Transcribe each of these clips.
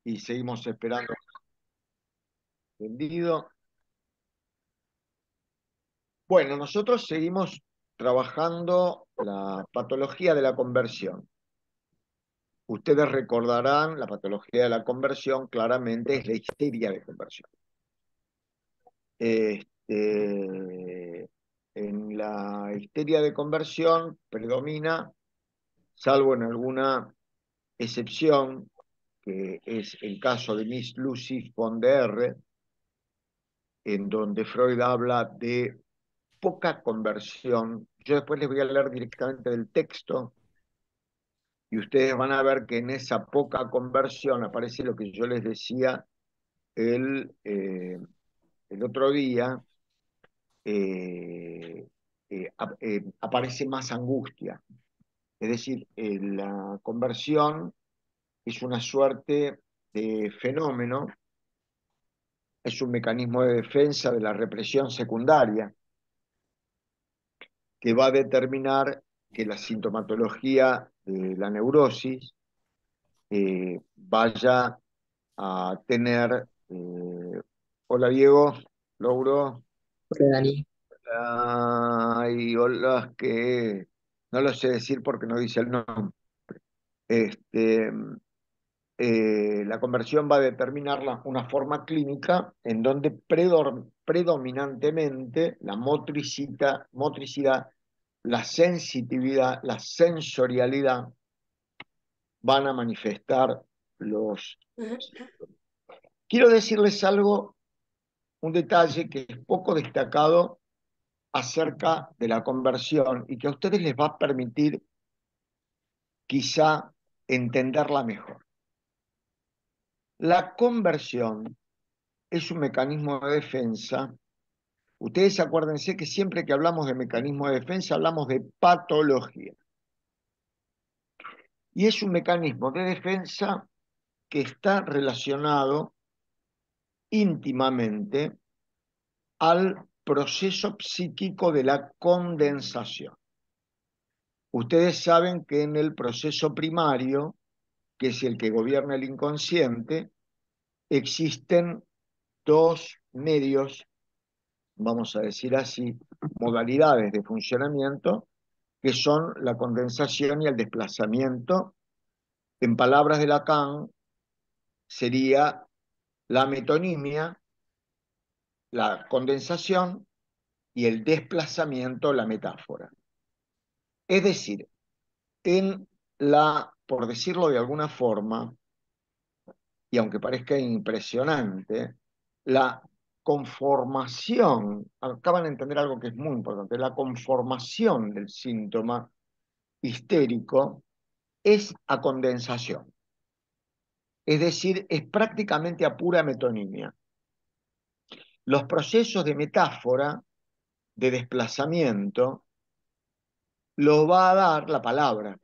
y seguimos esperando entendido. Bueno, nosotros seguimos trabajando la patología de la conversión. Ustedes recordarán, la patología de la conversión claramente es la histeria de conversión. En la histeria de conversión predomina, salvo en alguna excepción, que es el caso de Miss Lucy von der R, en donde Freud habla de poca conversión. Yo después les voy a leer directamente del texto y ustedes van a ver que en esa poca conversión aparece lo que yo les decía el otro día, aparece más angustia. Es decir, la conversión es una suerte de fenómeno, es un mecanismo de defensa de la represión secundaria que va a determinar que la sintomatología de la neurosis vaya a tener... hola Diego, Lauro. Hola, Dani. Ay, hola, que no lo sé decir porque no dice el nombre. Este, la conversión va a determinar una forma clínica en donde predominantemente la motricidad, la sensitividad, la sensorialidad van a manifestar los... Quiero decirles algo, un detalle que es poco destacado acerca de la conversión y que a ustedes les va a permitir quizá entenderla mejor. La conversión es un mecanismo de defensa. Ustedes acuérdense que siempre que hablamos de mecanismo de defensa hablamos de patología. Y es un mecanismo de defensa que está relacionado íntimamente al proceso psíquico de la condensación. Ustedes saben que en el proceso primario, que es el que gobierna el inconsciente, existen dos medios, vamos a decir así, modalidades de funcionamiento, que son la condensación y el desplazamiento. En palabras de Lacan, sería la metonimia, la condensación, y el desplazamiento, la metáfora. Es decir, por decirlo de alguna forma, y aunque parezca impresionante, la conformación, acaban de entender algo que es muy importante, la conformación del síntoma histérico es a condensación, es decir, es prácticamente a pura metonimia. Los procesos de metáfora, de desplazamiento, lo va a dar la palabra,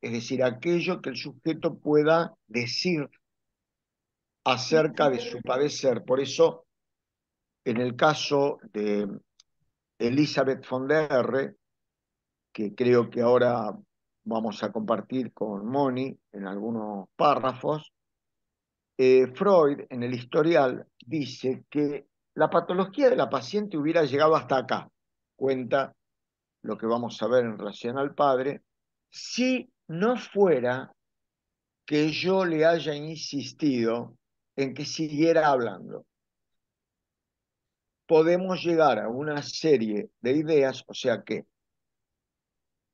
es decir, aquello que el sujeto pueda decir acerca de su padecer. Por eso, en el caso de Elizabeth von der R, que creo que ahora vamos a compartir con Moni en algunos párrafos, Freud en el historial dice que la patología de la paciente hubiera llegado hasta acá, cuenta lo que vamos a ver en relación al padre, si no fuera que yo le haya insistido en que siguiera hablando. Podemos llegar a una serie de ideas, o sea que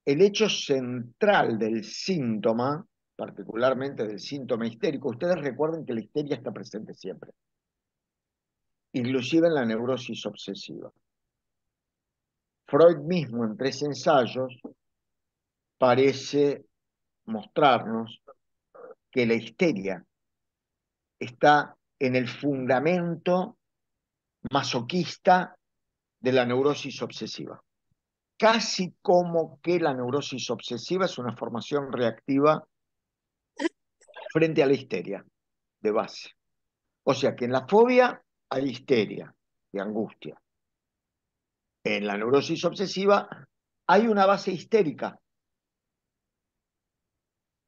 el hecho central del síntoma, particularmente del síntoma histérico, ustedes recuerden que la histeria está presente siempre, inclusive en la neurosis obsesiva. Freud mismo en 3 ensayos parece mostrarnos que la histeria está en el fundamento masoquista de la neurosis obsesiva. Casi como que la neurosis obsesiva es una formación reactiva frente a la histeria de base. O sea que en la fobia hay histeria y angustia. En la neurosis obsesiva hay una base histérica.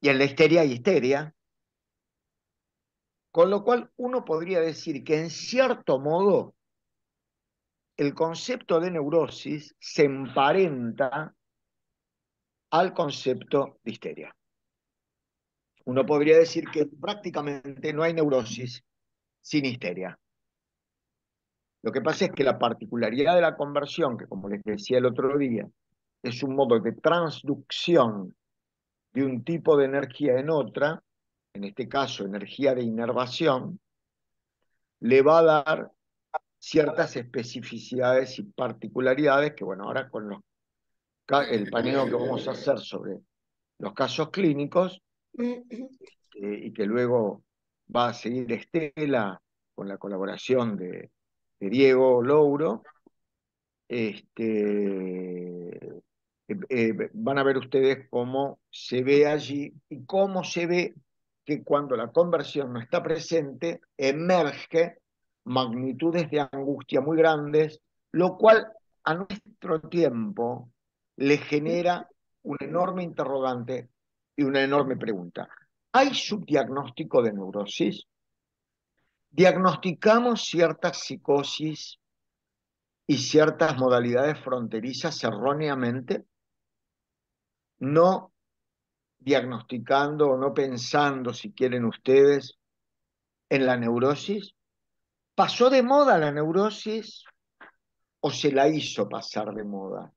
Y en la histeria hay histeria. Con lo cual uno podría decir que en cierto modo el concepto de neurosis se emparenta al concepto de histeria. Uno podría decir que prácticamente no hay neurosis sin histeria. Lo que pasa es que la particularidad de la conversión, que como les decía el otro día, es un modo de transducción de un tipo de energía en otra, en este caso energía de inervación, le va a dar ciertas especificidades y particularidades que, bueno, ahora con el paneo que vamos a hacer sobre los casos clínicos, y que luego va a seguir Estela con la colaboración de Diego Louro, van a ver ustedes cómo se ve allí y cómo se ve que cuando la conversión no está presente, emerge magnitudes de angustia muy grandes, lo cual a nuestro tiempo le genera un enorme interrogante y una enorme pregunta. ¿Hay subdiagnóstico de neurosis? ¿Diagnosticamos ciertas psicosis y ciertas modalidades fronterizas erróneamente, no diagnosticando o no pensando, si quieren ustedes, en la neurosis? ¿Pasó de moda la neurosis o se la hizo pasar de moda?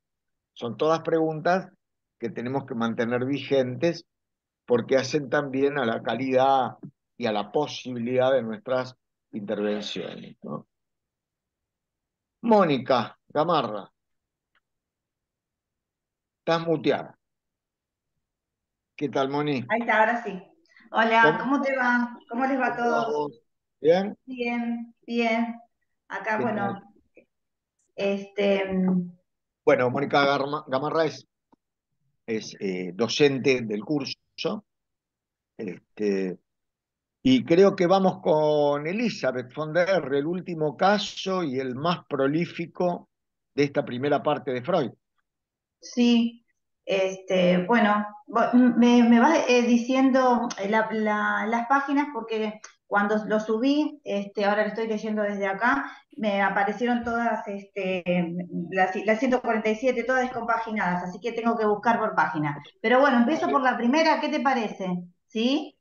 Son todas preguntas que tenemos que mantener vigentes porque hacen también a la calidad y a la posibilidad de nuestras intervenciones, ¿no? Mónica Gamarra, estás muteada. ¿Qué tal, Moni? Ahí está, ahora sí. Hola, ¿Cómo, ¿cómo te va? ¿Cómo les va a cómo va todos? vos? ¿Bien? Bien, bien. Acá, ¿Qué tal? bueno, este, Bueno, Mónica Gamarra es docente del curso, este, y creo que vamos con Elizabeth von der R, el último caso y el más prolífico de esta primera parte de Freud. sí, bueno, me vas diciendo las páginas porque cuando lo subí, ahora lo estoy leyendo desde acá, me aparecieron todas, las 147, todas descompaginadas, así que tengo que buscar por página. Pero bueno, empiezo por Dale. la primera, ¿qué te parece? ¿Sí?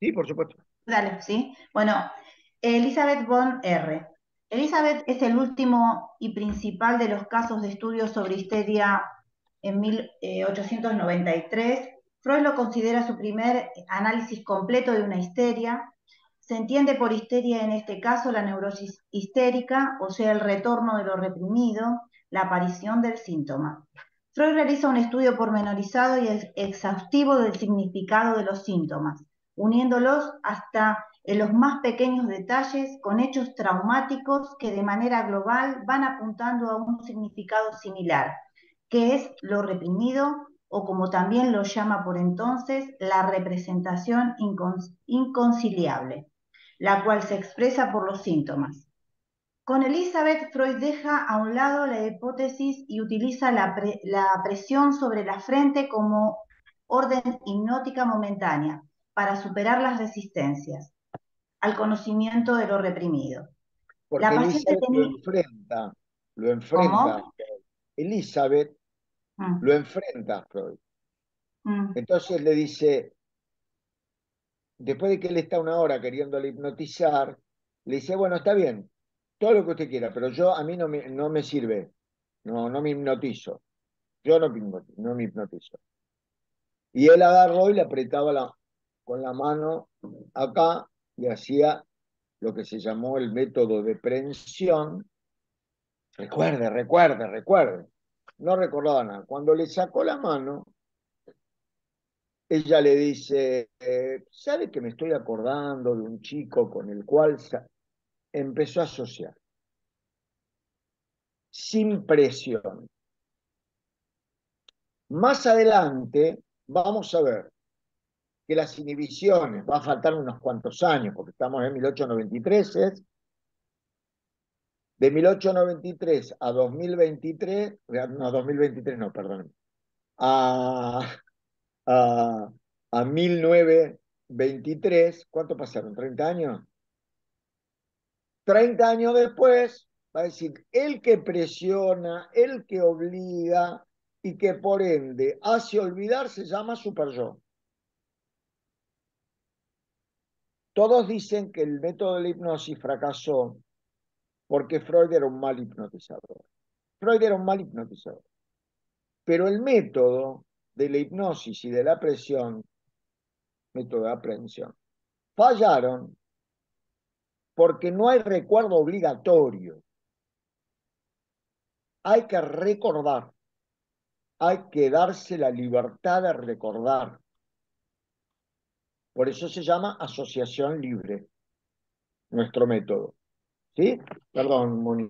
Sí, por supuesto. Dale, ¿sí? Bueno, Elizabeth von R. Elizabeth es el último y principal de los casos de estudio sobre histeria en 1893. Freud lo considera su primer análisis completo de una histeria. Se entiende por histeria en este caso la neurosis histérica, o sea, el retorno de lo reprimido, la aparición del síntoma. Freud realiza un estudio pormenorizado y exhaustivo del significado de los síntomas, uniéndolos hasta en los más pequeños detalles con hechos traumáticos que de manera global van apuntando a un significado similar, que es lo reprimido o como también lo llama por entonces, la representación inconciliable, la cual se expresa por los síntomas. Con Elizabeth, Freud deja a un lado la hipótesis y utiliza la presión sobre la frente como orden hipnótica momentánea para superar las resistencias al conocimiento de lo reprimido. La Porque paciente Elizabeth tenía... lo enfrenta, ¿Cómo? Elizabeth lo Mm, enfrenta a Freud. mm, Entonces le dice, después de que él está una hora queriéndole hipnotizar, le dice, bueno, está bien, todo lo que usted quiera, pero a mí no me sirve, no me hipnotizo, yo no me hipnotizo. Y él agarró y le apretaba con la mano acá y hacía lo que se llamó el método de prensión. Recuerde. No recordaba nada. Cuando le sacó la mano, ella le dice, ¿sabe que me estoy acordando de un chico con el cual empezó a asociar? Sin presión. Más adelante vamos a ver que las inhibiciones, va a faltar unos cuantos años, porque estamos en 1893, de 1893 a 2023, no, 2023 no, perdón, a, a, a 1923, ¿cuánto pasaron? ¿30 años? 30 años después va a decir, el que presiona, el que obliga y que por ende hace olvidar se llama super yo. Todos dicen que el método de la hipnosis fracasó porque Freud era un mal hipnotizador. Freud era un mal hipnotizador. Pero el método de la hipnosis y de la presión, método de aprehensión, fallaron porque no hay recuerdo obligatorio. Hay que recordar, hay que darse la libertad de recordar. Por eso se llama asociación libre, nuestro método. ¿Sí? Perdón, Moni.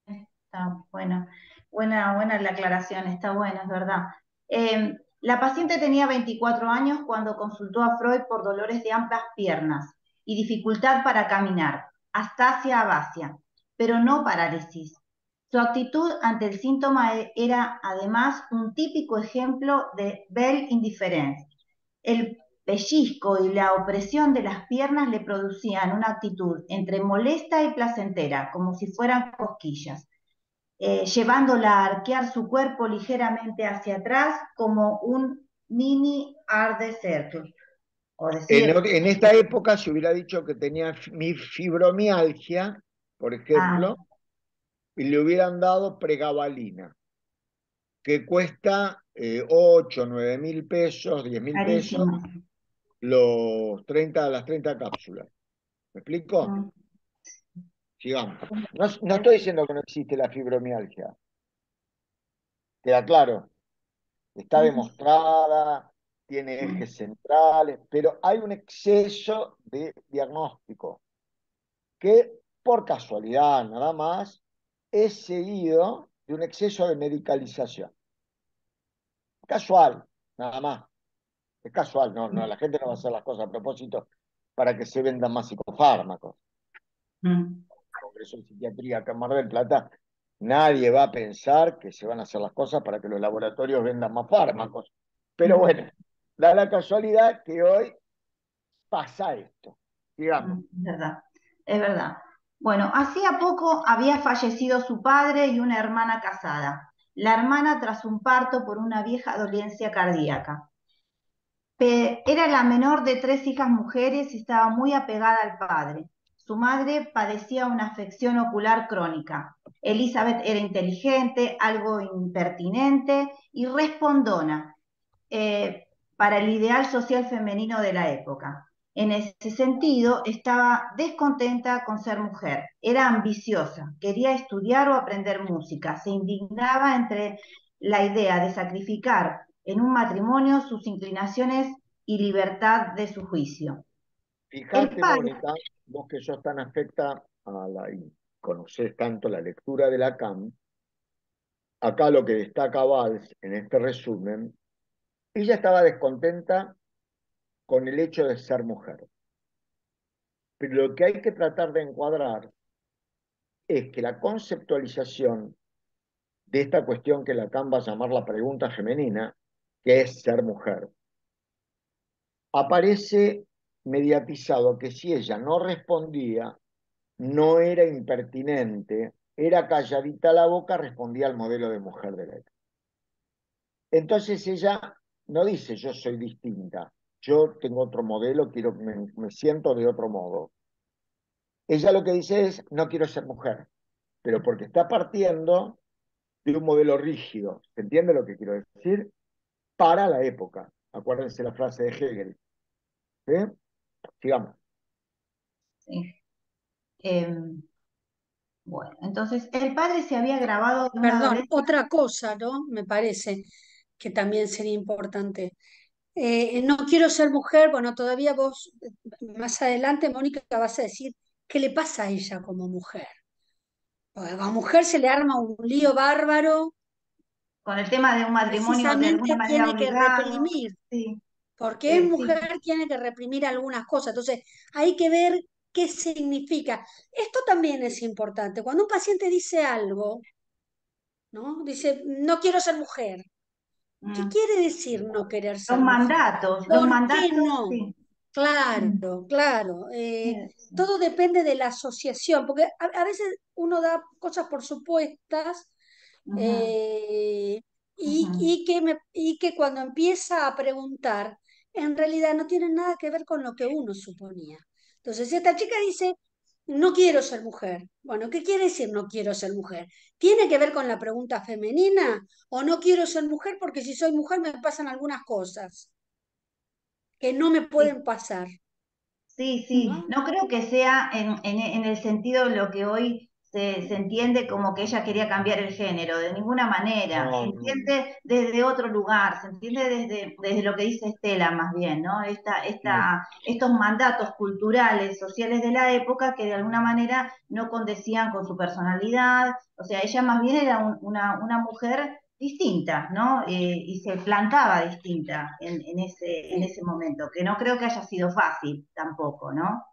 Está buena, buena la aclaración, está buena, es verdad. La paciente tenía 24 años cuando consultó a Freud por dolores de ambas piernas y dificultad para caminar, astasia abasia, pero no parálisis. Su actitud ante el síntoma era además un típico ejemplo de belle indifference. El pellizco y la opresión de las piernas le producían una actitud entre molesta y placentera, como si fueran cosquillas, llevándola a arquear su cuerpo ligeramente hacia atrás como un mini art de circle. O decir, En esta época se hubiera dicho que tenía mi fibromialgia, por ah, ejemplo, y le hubieran dado pregabalina, que cuesta 8, 9 mil pesos, 10 mil pesos, carísimo. las 30 cápsulas. ¿Me explico? Mm. Sigamos. No estoy diciendo que no existe la fibromialgia, queda claro, está demostrada, tiene ejes centrales, pero hay un exceso de diagnóstico que por casualidad nada más es seguido de un exceso de medicalización. Casual, nada más. Es casual, la gente no va a hacer las cosas a propósito para que se vendan más psicofármacos. Mm. Congreso de Psiquiatría acá en Mar del Plata, nadie va a pensar que se van a hacer las cosas para que los laboratorios vendan más fármacos. Pero Mm. bueno, da la casualidad que hoy pasa esto. Digamos, Es verdad, es verdad. Bueno, hacía poco había fallecido su padre y una hermana casada. La hermana tras un parto por una vieja dolencia cardíaca. Era la menor de tres hijas mujeres y estaba muy apegada al padre. Su madre padecía una afección ocular crónica. Elizabeth era inteligente, algo impertinente y respondona, eh, para el ideal social femenino de la época. En ese sentido, estaba descontenta con ser mujer, era ambiciosa, quería estudiar o aprender música, se indignaba entre la idea de sacrificar en un matrimonio sus inclinaciones y libertad de su juicio. El fíjate, padre, Mónica, vos que sos tan afecta y conocés tanto la lectura de Lacan, acá lo que destaca Valls en este resumen, ella estaba descontenta con el hecho de ser mujer. Pero lo que hay que tratar de encuadrar es que la conceptualización de esta cuestión que Lacan va a llamar la pregunta femenina, que es ser mujer, aparece mediatizado que si ella no respondía, no era impertinente, era calladita la boca, respondía al modelo de mujer de la época. Entonces ella no dice yo soy distinta, yo tengo otro modelo, me siento de otro modo. Ella lo que dice es no quiero ser mujer, pero porque está partiendo de un modelo rígido. ¿Se entiende lo que quiero decir? Para la época. Acuérdense la frase de Hegel. ¿Sí? Sigamos. sí, eh, bueno, entonces el padre se había grabado de una Perdón, dolencia. otra cosa, ¿no? Me parece que también sería importante. No quiero ser mujer, bueno, todavía vos, más adelante, Mónica, vas a decir qué le pasa a ella como mujer. Porque a la mujer se le arma un lío bárbaro, Con el tema de un matrimonio de alguna precisamente manera tiene que obligado. reprimir, Sí, porque es sí. mujer, tiene que reprimir algunas cosas. Entonces, hay que ver qué significa. Esto también es importante. Cuando un paciente dice algo, ¿no? Dice, no quiero ser mujer. ¿Qué Mm. quiere decir no querer ser mujer? Los ¿Por qué mandatos, no? sí. Mm, Claro, claro. sí. Todo depende de la asociación, porque a veces uno da cosas por supuestas Ujú, eh, ujú. y que cuando empieza a preguntar, en realidad no tiene nada que ver con lo que uno suponía. Entonces, esta chica dice, no quiero ser mujer. Bueno, ¿qué quiere decir no quiero ser mujer? ¿Tiene que ver con la pregunta femenina o no quiero ser mujer porque si soy mujer me pasan algunas cosas que no me Sí. pueden pasar? Sí, sí, ¿No? no creo que sea en el sentido de lo que hoy se entiende como que ella quería cambiar el género, de ninguna manera, se No, no, no. entiende desde otro lugar, se entiende desde lo que dice Estela más bien, ¿no? Mm. Estos mandatos culturales, sociales de la época que de alguna manera no condecían con su personalidad, o sea, ella más bien era una mujer distinta, ¿no? Y se plantaba distinta en Sí. ese momento, que no creo que haya sido fácil tampoco, ¿no?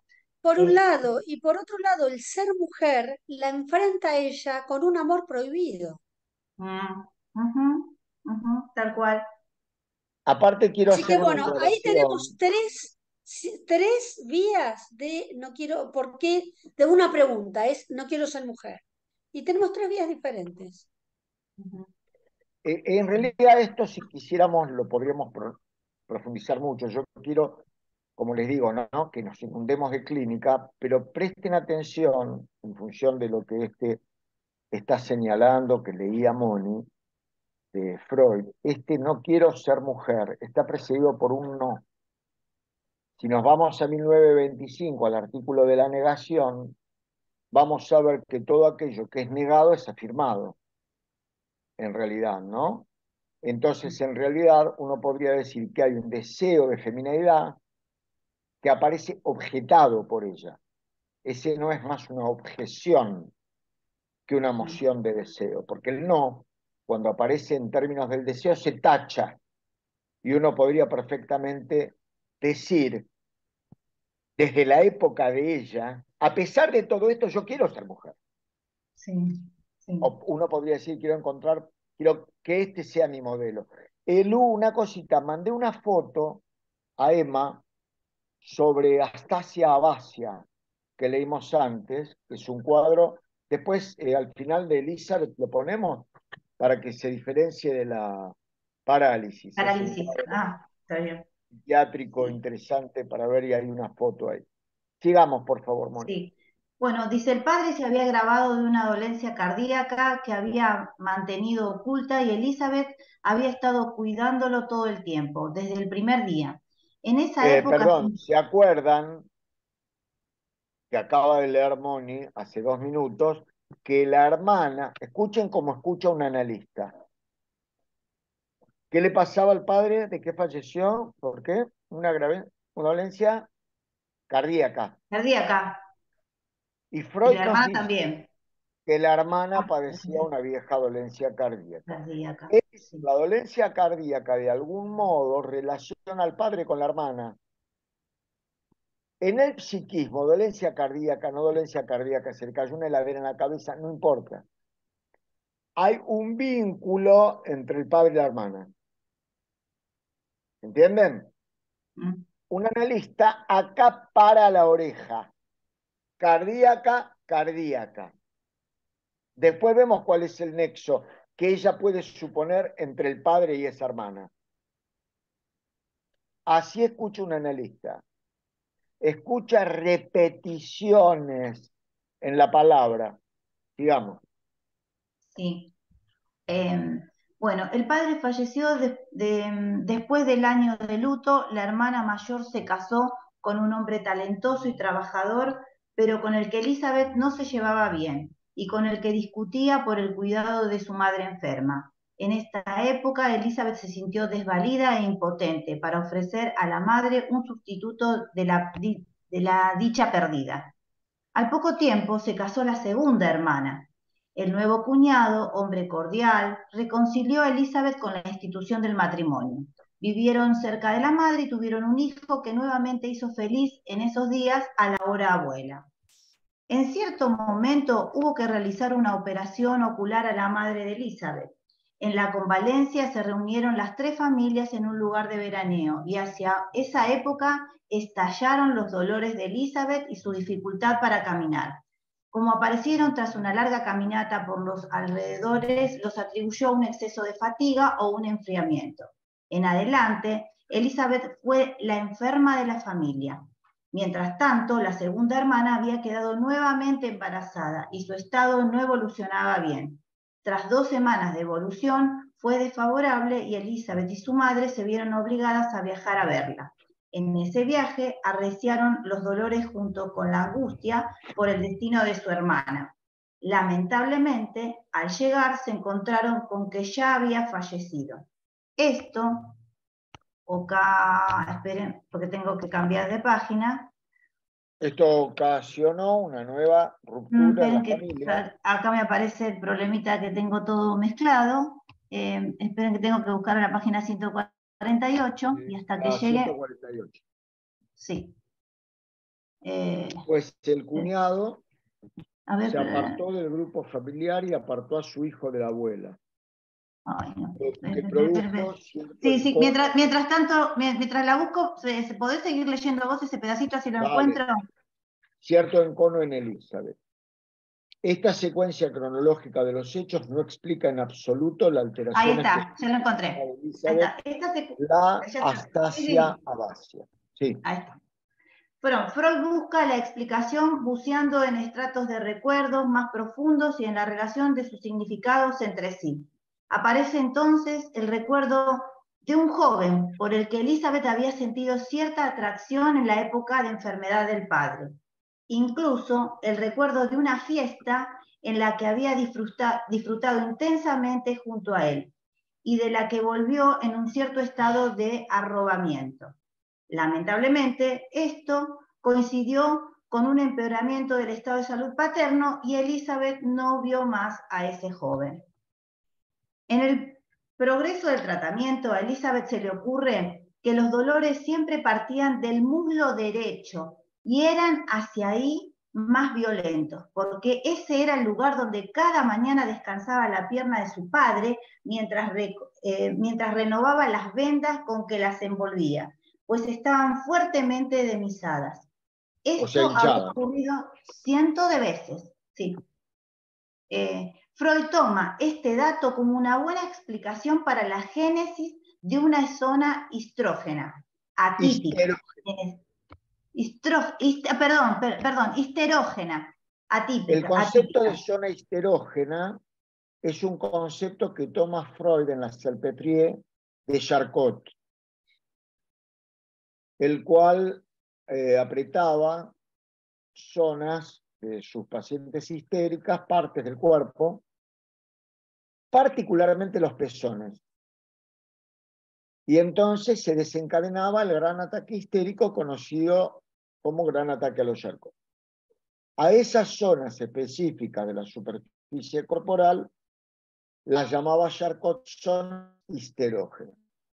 Por un Es, lado, y por otro lado, el ser mujer la enfrenta a ella con un amor prohibido. ujú, ujú, tal cual. Aparte quiero Así que hacer una bueno, ahí tenemos aclaración. tres vías de no quiero, ¿por qué? De una pregunta, es no quiero ser mujer. Y tenemos tres vías diferentes. Ujú, En realidad esto si quisiéramos lo podríamos profundizar mucho. Yo quiero, como les digo, ¿no? Que nos inundemos de clínica, pero presten atención en función de lo que está señalando, que leía Moni, de Freud. Este no quiero ser mujer está precedido por un no. Si nos vamos a 1925, al artículo de la negación, vamos a ver que todo aquello que es negado es afirmado, en realidad, ¿no? Entonces, en realidad, uno podría decir que hay un deseo de feminidad que aparece objetado por ella. Ese no es más una objeción que una moción de deseo, porque el no, cuando aparece en términos del deseo, se tacha y uno podría perfectamente decir, desde la época de ella, a pesar de todo esto, yo quiero ser mujer. sí, sí. O uno podría decir, quiero que este sea mi modelo. Elu, una cosita, mandé una foto a Emma sobre Astasia Abasia, que leímos antes, que es un cuadro. Después, al final de Elizabeth, lo ponemos para que se diferencie de la parálisis. Es un Parálisis. cuadro Ah, está bien. psiquiátrico Sí, interesante para ver y hay una foto ahí. Sigamos, por favor, Mónica. sí. Bueno, dice el padre se había agravado de una dolencia cardíaca que había mantenido oculta y Elizabeth había estado cuidándolo todo el tiempo, desde el primer día. En esa época, Perdón, ¿se acuerdan que acaba de leer Moni hace 2 minutos, que la hermana, escuchen como escucha un analista, ¿qué le pasaba al padre de que falleció? ¿Por qué? Una dolencia cardíaca. cardíaca, Y y Freud la nos hermana dice también. que la hermana Ah, padecía una vieja dolencia cardíaca. cardíaca, Es sí. la dolencia cardíaca de algún modo relaciona al padre con la hermana. En el psiquismo, dolencia cardíaca, no dolencia cardíaca, se le cayó una heladera en la cabeza, no importa. Hay un vínculo entre el padre y la hermana. ¿Entienden? Mm, Un analista acá para la oreja. Cardíaca, cardíaca. Después vemos cuál es el nexo que ella puede suponer entre el padre y esa hermana. Así escucha un analista. Escucha repeticiones en la palabra. Digamos. sí. Eh, bueno, el padre falleció después del año de luto, la hermana mayor se casó con un hombre talentoso y trabajador, pero con el que Elizabeth no se llevaba bien y con el que discutía por el cuidado de su madre enferma. En esta época, Elizabeth se sintió desvalida e impotente para ofrecer a la madre un sustituto de la dicha perdida. Al poco tiempo se casó la segunda hermana. El nuevo cuñado, hombre cordial, reconcilió a Elizabeth con la institución del matrimonio. Vivieron cerca de la madre y tuvieron un hijo que nuevamente hizo feliz en esos días a la hora abuela. En cierto momento hubo que realizar una operación ocular a la madre de Elizabeth. En la convalencia se reunieron las 3 familias en un lugar de veraneo y hacia esa época estallaron los dolores de Elizabeth y su dificultad para caminar. Como aparecieron tras una larga caminata por los alrededores, los atribuyó a un exceso de fatiga o un enfriamiento. En adelante, Elizabeth fue la enferma de la familia. Mientras tanto, la segunda hermana había quedado nuevamente embarazada y su estado no evolucionaba bien. Tras 2 semanas de evolución, fue desfavorable y Elizabeth y su madre se vieron obligadas a viajar a verla. En ese viaje arreciaron los dolores junto con la angustia por el destino de su hermana. Lamentablemente, al llegar se encontraron con que ya había fallecido. Esto, esperen, porque tengo que cambiar de página. Esto ocasionó una nueva ruptura en la familia. Acá me aparece el problemita que tengo todo mezclado. Esperen que tengo que buscar la página 148 y hasta que llegue. 148. Sí. Pues el cuñado se apartó del grupo familiar y apartó a su hijo de la abuela. Ay, no. Sí, mientras tanto, mientras la busco, ¿podés seguir leyendo vos ese pedacito si lo encuentro? Cierto encono en Elizabeth. Esta secuencia cronológica de los hechos no explica en absoluto la alteración. Ahí está, ya lo encontré. Ahí está. La Astasia Abasia. Sí. Ahí está. Freud busca la explicación buceando en estratos de recuerdos más profundos y en la relación de sus significados entre sí. Aparece entonces el recuerdo de un joven por el que Elizabeth había sentido cierta atracción en la época de enfermedad del padre. Incluso el recuerdo de una fiesta en la que había disfrutado intensamente junto a él y de la que volvió en un cierto estado de arrobamiento. Lamentablemente, esto coincidió con un empeoramiento del estado de salud paterno y Elizabeth no vio más a ese joven. En el progreso del tratamiento, a Elizabeth se le ocurre que los dolores siempre partían del muslo derecho y eran hacia ahí más violentos, porque ese era el lugar donde cada mañana descansaba la pierna de su padre mientras renovaba las vendas con que las envolvía, pues estaban fuertemente demisadas. Esto había ocurrido cientos de veces, sí. Freud toma este dato como una buena explicación para la génesis de una zona histrógena, atípica. Histerógena, atípica. El concepto de zona histerógena es un concepto que toma Freud en la Salpêtrière de Charcot, el cual apretaba zonas de sus pacientes histéricas, partes del cuerpo, particularmente los pezones. Y entonces se desencadenaba el gran ataque histérico conocido como gran ataque a los Charcot. A esas zonas específicas de la superficie corporal las llamaba Charcot zona histerógena.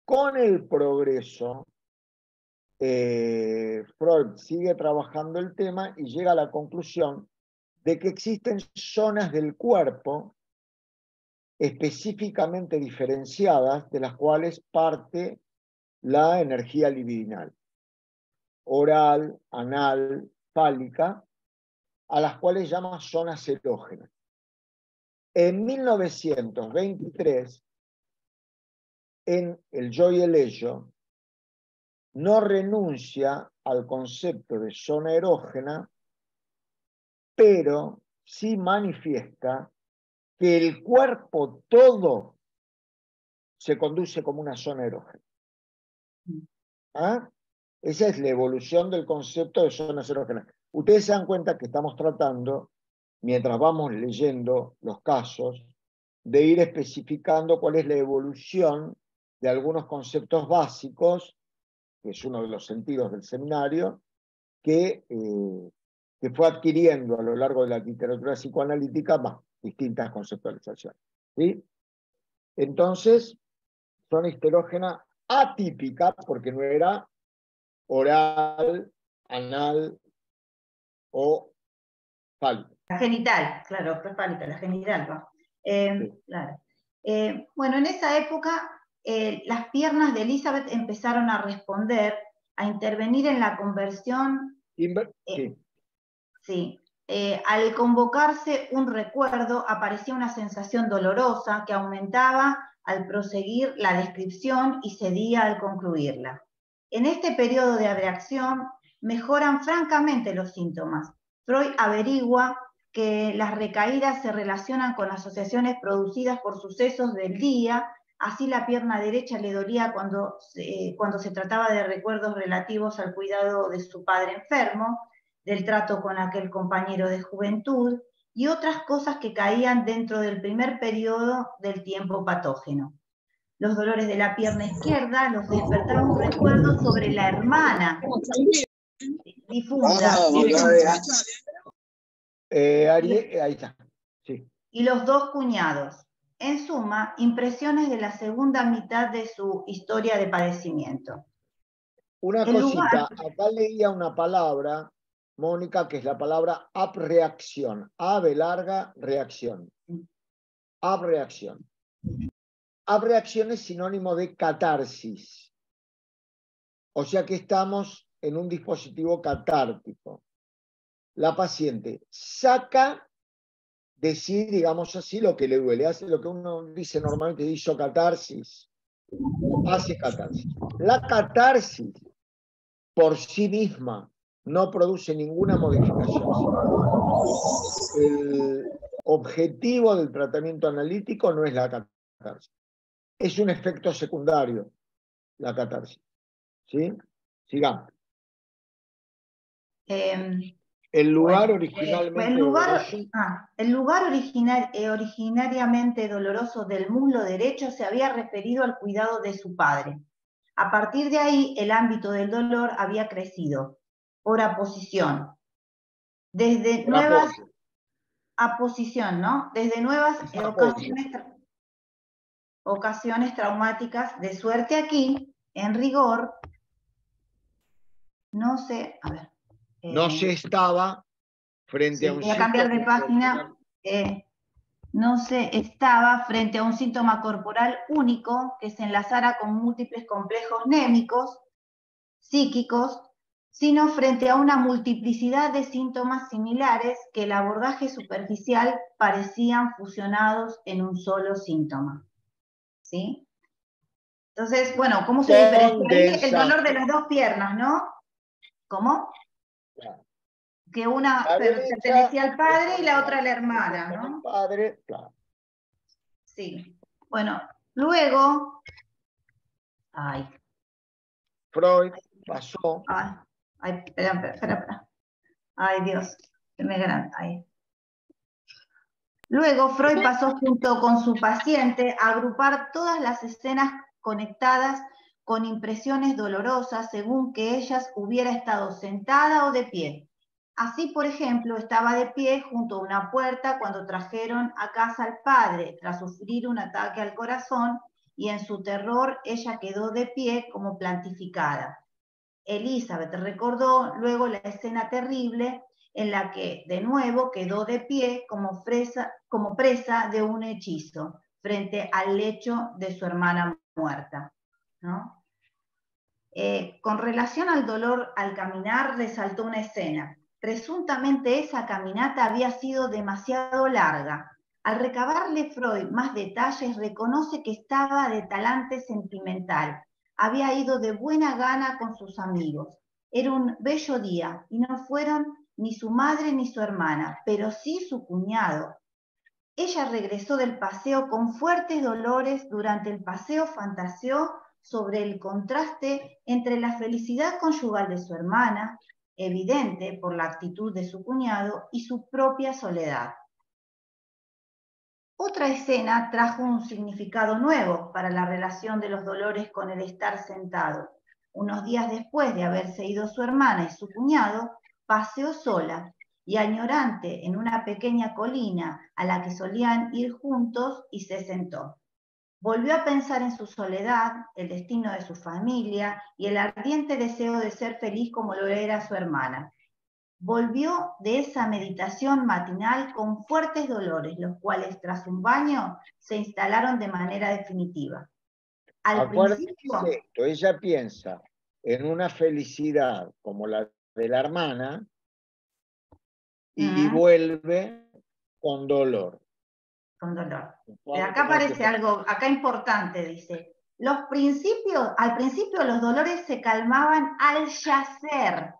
Con el progreso, Freud sigue trabajando el tema y llega a la conclusión de que existen zonas del cuerpo específicamente diferenciadas de las cuales parte la energía libidinal, oral, anal, fálica, a las cuales llama zonas erógenas. En 1923, en El Yo y el Ello, no renuncia al concepto de zona erógena, pero sí manifiesta que el cuerpo todo se conduce como una zona erógena. ¿Ah? Esa es la evolución del concepto de zonas erógenas. Ustedes se dan cuenta que estamos tratando, mientras vamos leyendo los casos, de ir especificando cuál es la evolución de algunos conceptos básicos, que es uno de los sentidos del seminario, que fue adquiriendo a lo largo de la literatura psicoanalítica más distintas conceptualizaciones. ¿Sí? Entonces, zona histerógena atípica, porque no era oral, anal o fálica. La genital, claro, fálica, la genital, ¿no? Sí. Claro. Bueno, en esa época las piernas de Elizabeth empezaron a responder, a intervenir en la conversión. Sí. Sí. Al convocarse un recuerdo, aparecía una sensación dolorosa que aumentaba al proseguir la descripción y cedía al concluirla. En este periodo de abreacción mejoran francamente los síntomas. Freud averigua que las recaídas se relacionan con asociaciones producidas por sucesos del día. Así la pierna derecha le dolía cuando se trataba de recuerdos relativos al cuidado de su padre enfermo, del trato con aquel compañero de juventud y otras cosas que caían dentro del primer periodo del tiempo patógeno. Los dolores de la pierna izquierda los despertaba un recuerdo sobre la hermana difunta. Ahí está. Sí. Y los dos cuñados. En suma, impresiones de la segunda mitad de su historia de padecimiento. Una cosita, acá leía una palabra, Mónica, que es la palabra abreacción. Ave larga, reacción. Abreacción. Abreacción es sinónimo de catarsis. O sea que estamos en un dispositivo catártico. La paciente saca de sí, digamos así, lo que le duele. Hace lo que uno dice normalmente, hizo catarsis. Hace catarsis. La catarsis por sí misma no produce ninguna modificación. El objetivo del tratamiento analítico no es la catarsis. Es un efecto secundario, la catarsis. ¿Sí? Sigamos. El lugar originalmente doloroso. El lugar originariamente doloroso del muslo derecho se había referido al cuidado de su padre. A partir de ahí, el ámbito del dolor había crecido por aposición. Desde Por nuevas apoyo. Aposición, ¿no? Desde nuevas ocasiones traumáticas, de suerte aquí, en rigor, no sé, a ver. No se estaba frente a un voy a cambiar de página. No se estaba frente a un síntoma corporal único que se enlazara con múltiples complejos némicos, psíquicos, sino frente a una multiplicidad de síntomas similares que el abordaje superficial parecían fusionados en un solo síntoma. ¿Sí? Entonces, bueno, ¿cómo se diferencia el dolor de las dos piernas, no? ¿Cómo? Claro. Que una pertenecía al padre y la otra a la hermana, ¿no? El padre, claro. Sí. Bueno, luego... Freud pasó. Espera. Ay, Dios, se me grande. Ahí. Luego, Freud pasó junto con su paciente a agrupar todas las escenas conectadas con impresiones dolorosas según que ellas hubiera estado sentada o de pie. Así, por ejemplo, estaba de pie junto a una puerta cuando trajeron a casa al padre tras sufrir un ataque al corazón y en su terror ella quedó de pie como plantificada. Elizabeth recordó luego la escena terrible en la que de nuevo quedó de pie como presa de un hechizo frente al lecho de su hermana muerta, ¿no? Con relación al dolor al caminar, resaltó una escena. Presuntamente esa caminata había sido demasiado larga. Al recabarle Freud más detalles, reconoce que estaba de talante sentimental. Había ido de buena gana con sus amigos. Era un bello día y no fueron ni su madre ni su hermana, pero sí su cuñado. Ella regresó del paseo con fuertes dolores. Durante el paseo fantaseó sobre el contraste entre la felicidad conyugal de su hermana, evidente por la actitud de su cuñado, y su propia soledad. Otra escena trajo un significado nuevo para la relación de los dolores con el estar sentado. Unos días después de haberse ido su hermana y su cuñado, paseó sola y añorante en una pequeña colina a la que solían ir juntos y se sentó. Volvió a pensar en su soledad, el destino de su familia y el ardiente deseo de ser feliz como lo era su hermana. Volvió de esa meditación matinal con fuertes dolores, los cuales tras un baño se instalaron de manera definitiva. Al Acuérdense principio, esto, ella piensa en una felicidad como la de la hermana y vuelve con dolor. con dolor. Vamos a Acá tener aparece algo, acá importante, dice, al principio los dolores se calmaban al yacer,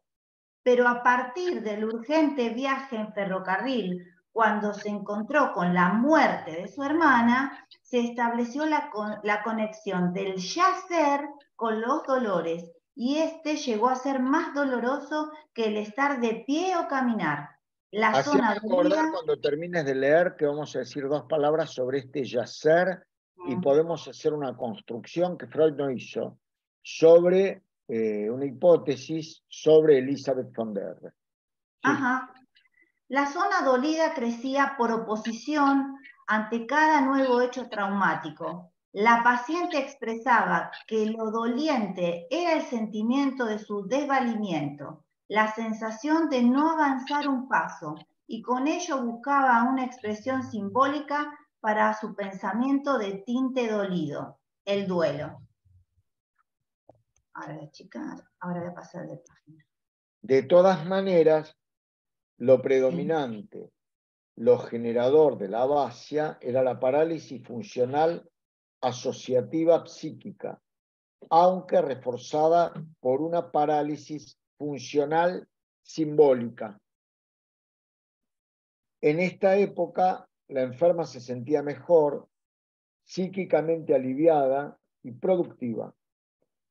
pero a partir del urgente viaje en ferrocarril, cuando se encontró con la muerte de su hermana, se estableció la conexión del yacer con los dolores, y este llegó a ser más doloroso que el estar de pie o caminar. La Haceme zona acordar dolida... cuando termines de leer que vamos a decir dos palabras sobre este yacer y podemos hacer una construcción que Freud no hizo sobre una hipótesis sobre Elizabeth von der. Sí. Ajá. La zona dolida crecía por oposición ante cada nuevo hecho traumático. La paciente expresaba que lo doliente era el sentimiento de su desvalimiento, la sensación de no avanzar un paso, y con ello buscaba una expresión simbólica para su pensamiento de tinte dolido, el duelo. Ahora, chicas, ahora voy a pasar de página. De todas maneras, lo predominante, Sí. lo generador de la abasia era la parálisis funcional asociativa psíquica, aunque reforzada por una parálisis funcional simbólica. En esta época, la enferma se sentía mejor, psíquicamente aliviada y productiva,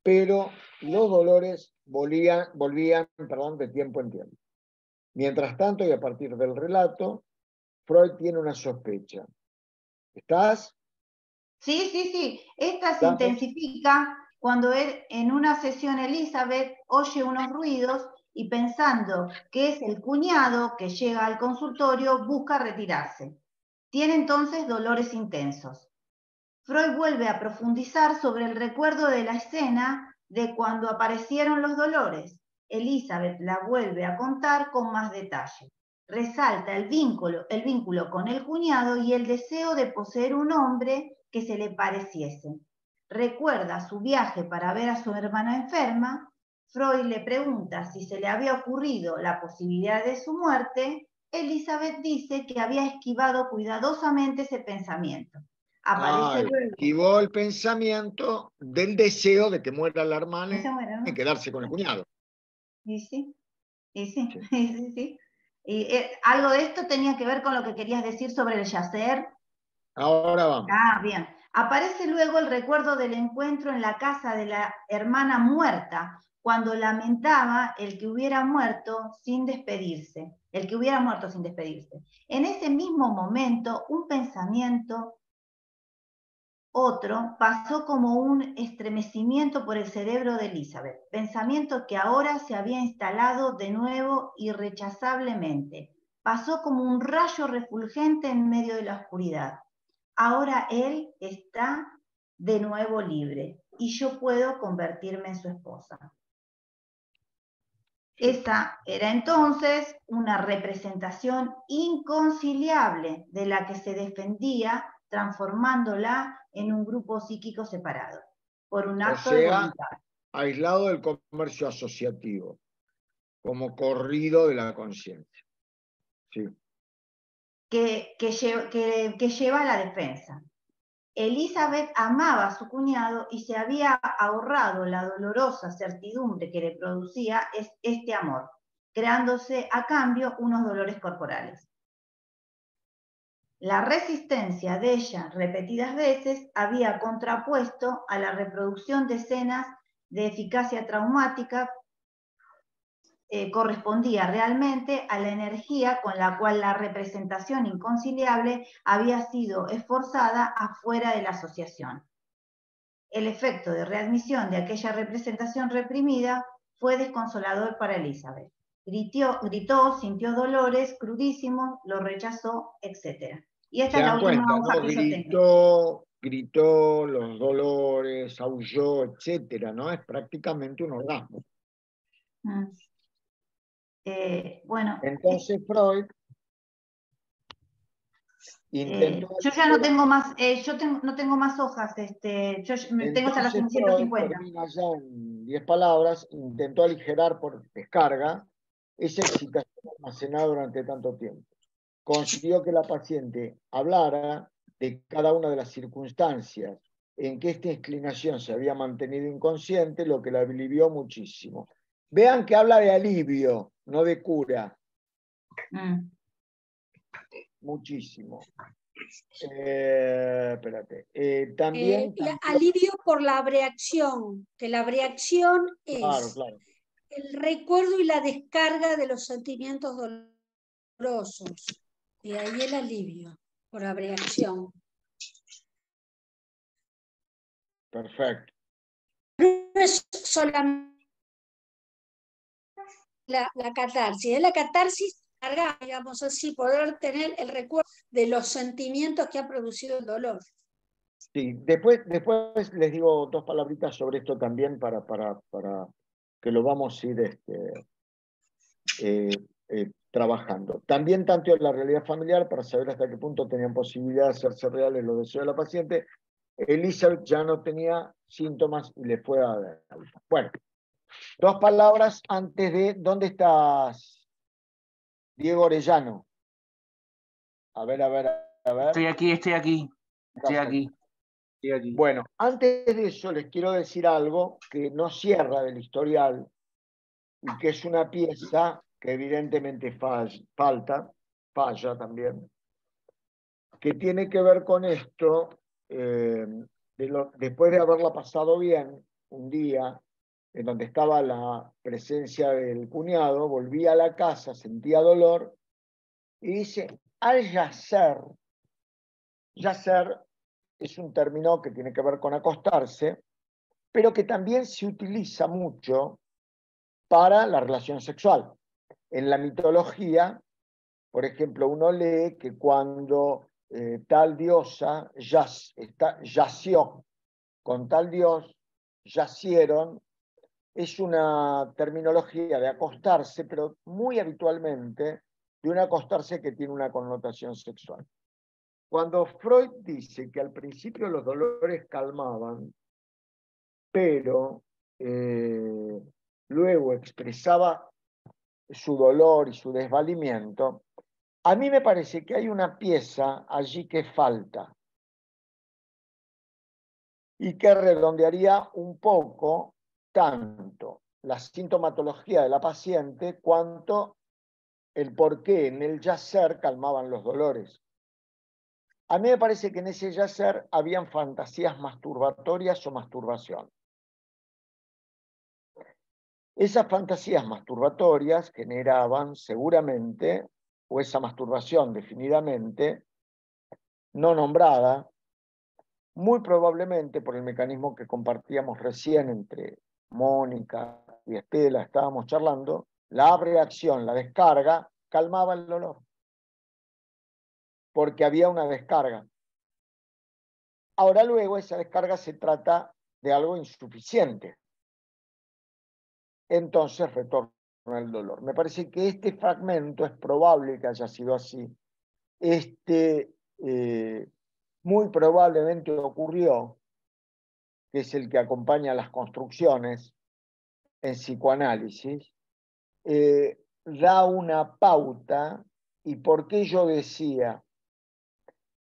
pero los dolores volvían de tiempo en tiempo. Mientras tanto, y a partir del relato, Freud tiene una sospecha. ¿Estás? Sí. Esta se Dame. intensifica cuando él, en una sesión Elizabeth oye unos ruidos y, pensando que es el cuñado que llega al consultorio, busca retirarse. Tiene entonces dolores intensos. Freud vuelve a profundizar sobre el recuerdo de la escena de cuando aparecieron los dolores. Elizabeth la vuelve a contar con más detalle. Resalta el vínculo con el cuñado y el deseo de poseer un hombre que se le pareciese. Recuerda su viaje para ver a su hermana enferma. Freud le pregunta si se le había ocurrido la posibilidad de su muerte. Elizabeth dice que había esquivado cuidadosamente ese pensamiento. Aparece luego. Esquivó el pensamiento del deseo de que muera la hermana Muere, ¿no? y quedarse con el cuñado. Y sí. Sí. Y, algo de esto tenía que ver con lo que querías decir sobre el yacer. Ahora vamos. Bien. Aparece luego el recuerdo del encuentro en la casa de la hermana muerta, cuando lamentaba el que hubiera muerto sin despedirse. En ese mismo momento, un pensamiento, otro, pasó como un estremecimiento por el cerebro de Elizabeth, pensamiento que ahora se había instalado de nuevo irrechazablemente. Pasó como un rayo refulgente en medio de la oscuridad. Ahora él está de nuevo libre y yo puedo convertirme en su esposa. Esa era entonces una representación inconciliable de la que se defendía, transformándola en un grupo psíquico separado, por un acto de voluntad. Aislado del comercio asociativo, como corrido de la conciencia. Sí. Que lleva a la defensa. Elizabeth amaba a su cuñado y se había ahorrado la dolorosa certidumbre que le producía este amor, creándose a cambio unos dolores corporales. La resistencia de ella repetidas veces había contrapuesto a la reproducción de escenas de eficacia traumática, correspondía realmente a la energía con la cual la representación inconciliable había sido esforzada afuera de la asociación. El efecto de readmisión de aquella representación reprimida fue desconsolador para Elizabeth. Gritó, sintió dolores crudísimos, lo rechazó, etc. Y esta Se es la dan última cuenta, hoja ¿no? que yo tengo. Gritó los dolores, aulló, etcétera, ¿no? Es prácticamente un orgasmo. Bueno, Entonces Freud intentó yo ya no aligerar, tengo más, no tengo más hojas, yo tengo hasta las entonces Freud 150. termina ya en 10 palabras, intentó aligerar por descarga esa excitación almacenada durante tanto tiempo. Consiguió que la paciente hablara de cada una de las circunstancias en que esta inclinación se había mantenido inconsciente, lo que la alivió muchísimo. Vean que habla de alivio, no de cura. Muchísimo. Espérate. También, Alivio por la abreacción, que la abreacción claro, es claro. el recuerdo y la descarga de los sentimientos dolorosos. Y ahí el alivio por abreacción. Perfecto. No es solamente la catarsis, es la catarsis cargada, digamos así, poder tener el recuerdo de los sentimientos que ha producido el dolor. Sí, después les digo dos palabritas sobre esto también para que lo vamos a ir trabajando. También tanto en la realidad familiar, para saber hasta qué punto tenían posibilidad de hacerse reales los deseos de la paciente, Elizabeth ya no tenía síntomas y le fue a dar alta. Bueno, dos palabras antes de, ¿dónde estás, Diego Orellano? A ver. Estoy aquí. Bueno, antes de eso les quiero decir algo que no cierra del historial y que es una pieza que evidentemente falla también, que tiene que ver con esto, después de haberla pasado bien un día, en donde estaba la presencia del cuñado, volví a la casa, sentía dolor, y dice, al yacer es un término que tiene que ver con acostarse, pero que también se utiliza mucho para la relación sexual. En la mitología, por ejemplo, uno lee que cuando tal diosa yació con tal dios, yacieron, es una terminología de acostarse, pero muy habitualmente de un acostarse que tiene una connotación sexual. Cuando Freud dice que al principio los dolores calmaban, pero luego expresaba su dolor y su desvalimiento, a mí me parece que hay una pieza allí que falta y que redondearía un poco tanto la sintomatología de la paciente cuanto el por qué en el yacer calmaban los dolores. A mí me parece que en ese yacer habían fantasías masturbatorias o masturbación. Esas fantasías masturbatorias generaban seguramente, o esa masturbación definidamente, no nombrada, muy probablemente por el mecanismo que compartíamos recién entre Mónica y Estela, estábamos charlando, la reacción, la descarga, calmaba el dolor, porque había una descarga. Ahora luego esa descarga se trata de algo insuficiente. Entonces retorna el dolor. Me parece que este fragmento es probable que haya sido así. Muy probablemente ocurrió, que es el que acompaña las construcciones en psicoanálisis, da una pauta. ¿Y por qué yo decía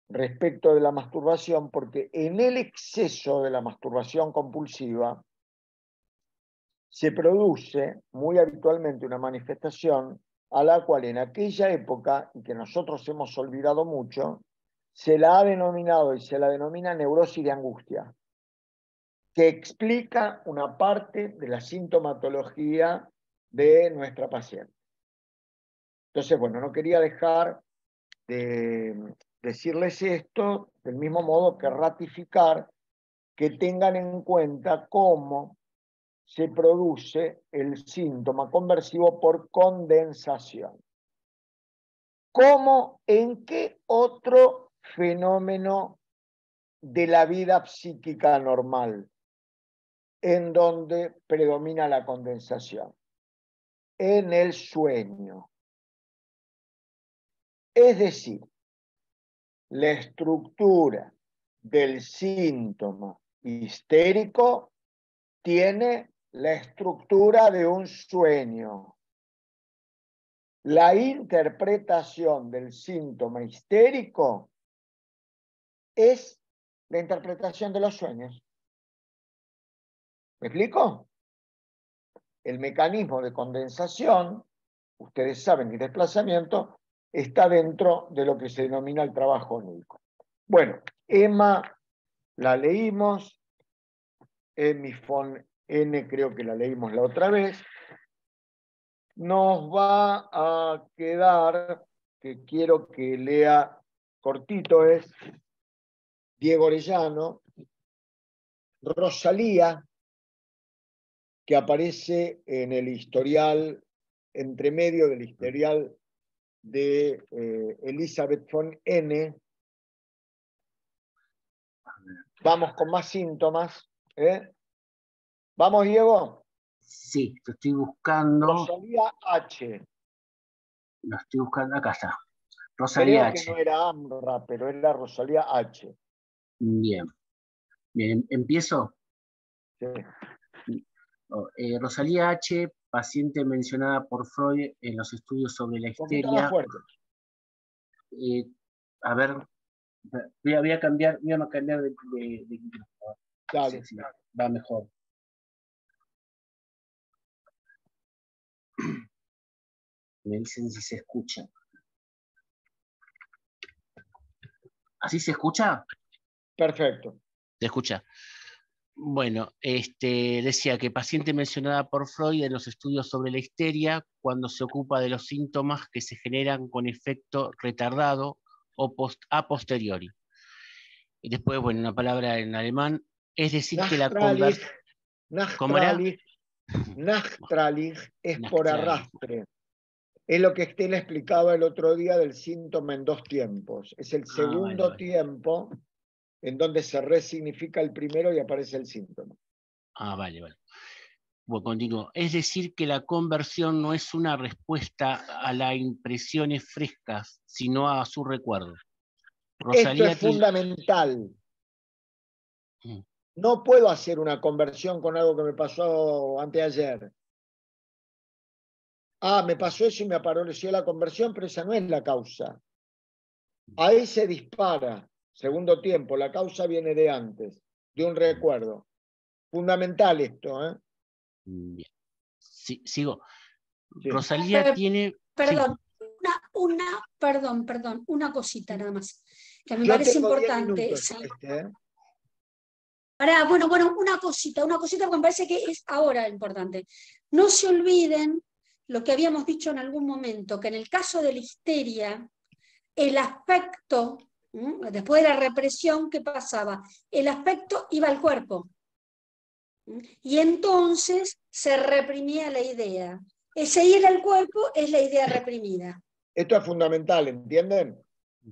respecto de la masturbación? Porque en el exceso de la masturbación compulsiva se produce muy habitualmente una manifestación a la cual en aquella época, y que nosotros hemos olvidado mucho, se la ha denominado y se la denomina neurosis de angustia, que explica una parte de la sintomatología de nuestra paciente. Entonces, bueno, no quería dejar de decirles esto, del mismo modo que ratificar que tengan en cuenta cómo se produce el síntoma conversivo por condensación. ¿Cómo? ¿En qué otro fenómeno de la vida psíquica normal en donde predomina la condensación? en el sueño. Es decir, la estructura del síntoma histérico tiene la estructura de un sueño. La interpretación del síntoma histérico es la interpretación de los sueños. ¿Me explico? El mecanismo de condensación, ustedes saben, y desplazamiento, está dentro de lo que se denomina el trabajo onírico. Bueno, Emma la leímos, Emifon N creo que la leímos la otra vez. Nos va a quedar, que quiero que lea cortito, es Diego Orellano, Rosalía, que aparece en el historial, entre medio del historial de Elizabeth von N. Vamos con más síntomas. ¿Vamos, Diego? Sí, lo estoy buscando. Rosalía H. Lo estoy buscando, acá está. Rosalía Creo H. que no era Amra, pero era Rosalía H. Bien. Bien, ¿empiezo? Sí. Rosalía H., paciente mencionada por Freud en los estudios sobre la Un poquito más histeria. fuerte. A ver, voy a cambiar de micrófono. Dale. Sí, va mejor. Me dicen si se escucha. ¿Así se escucha? Perfecto. Se escucha. Bueno, decía que paciente mencionada por Freud en los estudios sobre la histeria cuando se ocupa de los síntomas que se generan con efecto retardado o a posteriori. Y después, bueno, una palabra en alemán, es decir que la conversión... Nachtralig es por arrastre. Es lo que Estela explicaba el otro día del síntoma en dos tiempos. Es el segundo vale. tiempo en donde se resignifica el primero y aparece el síntoma. Vale. Bueno, continuo. Es decir que la conversión no es una respuesta a las impresiones frescas, sino a su recuerdo. Esto es fundamental. No puedo hacer una conversión con algo que me pasó anteayer. Me pasó eso y me apareció la conversión, pero esa no es la causa. Ahí se dispara, segundo tiempo, la causa viene de antes, de un recuerdo. Fundamental esto, ¿eh? Bien. Sí, sigo. Sí. Rosalía tiene... Perdón, perdón, una cosita nada más, que me Yo parece tengo 10 importante. minutos, Bueno, una cosita porque me parece que es ahora importante. No se olviden lo que habíamos dicho en algún momento, que en el caso de la histeria, el aspecto, después de la represión, ¿qué pasaba? El aspecto iba al cuerpo. Y entonces se reprimía la idea. Ese ir al cuerpo es la idea reprimida. Esto es fundamental, ¿entienden?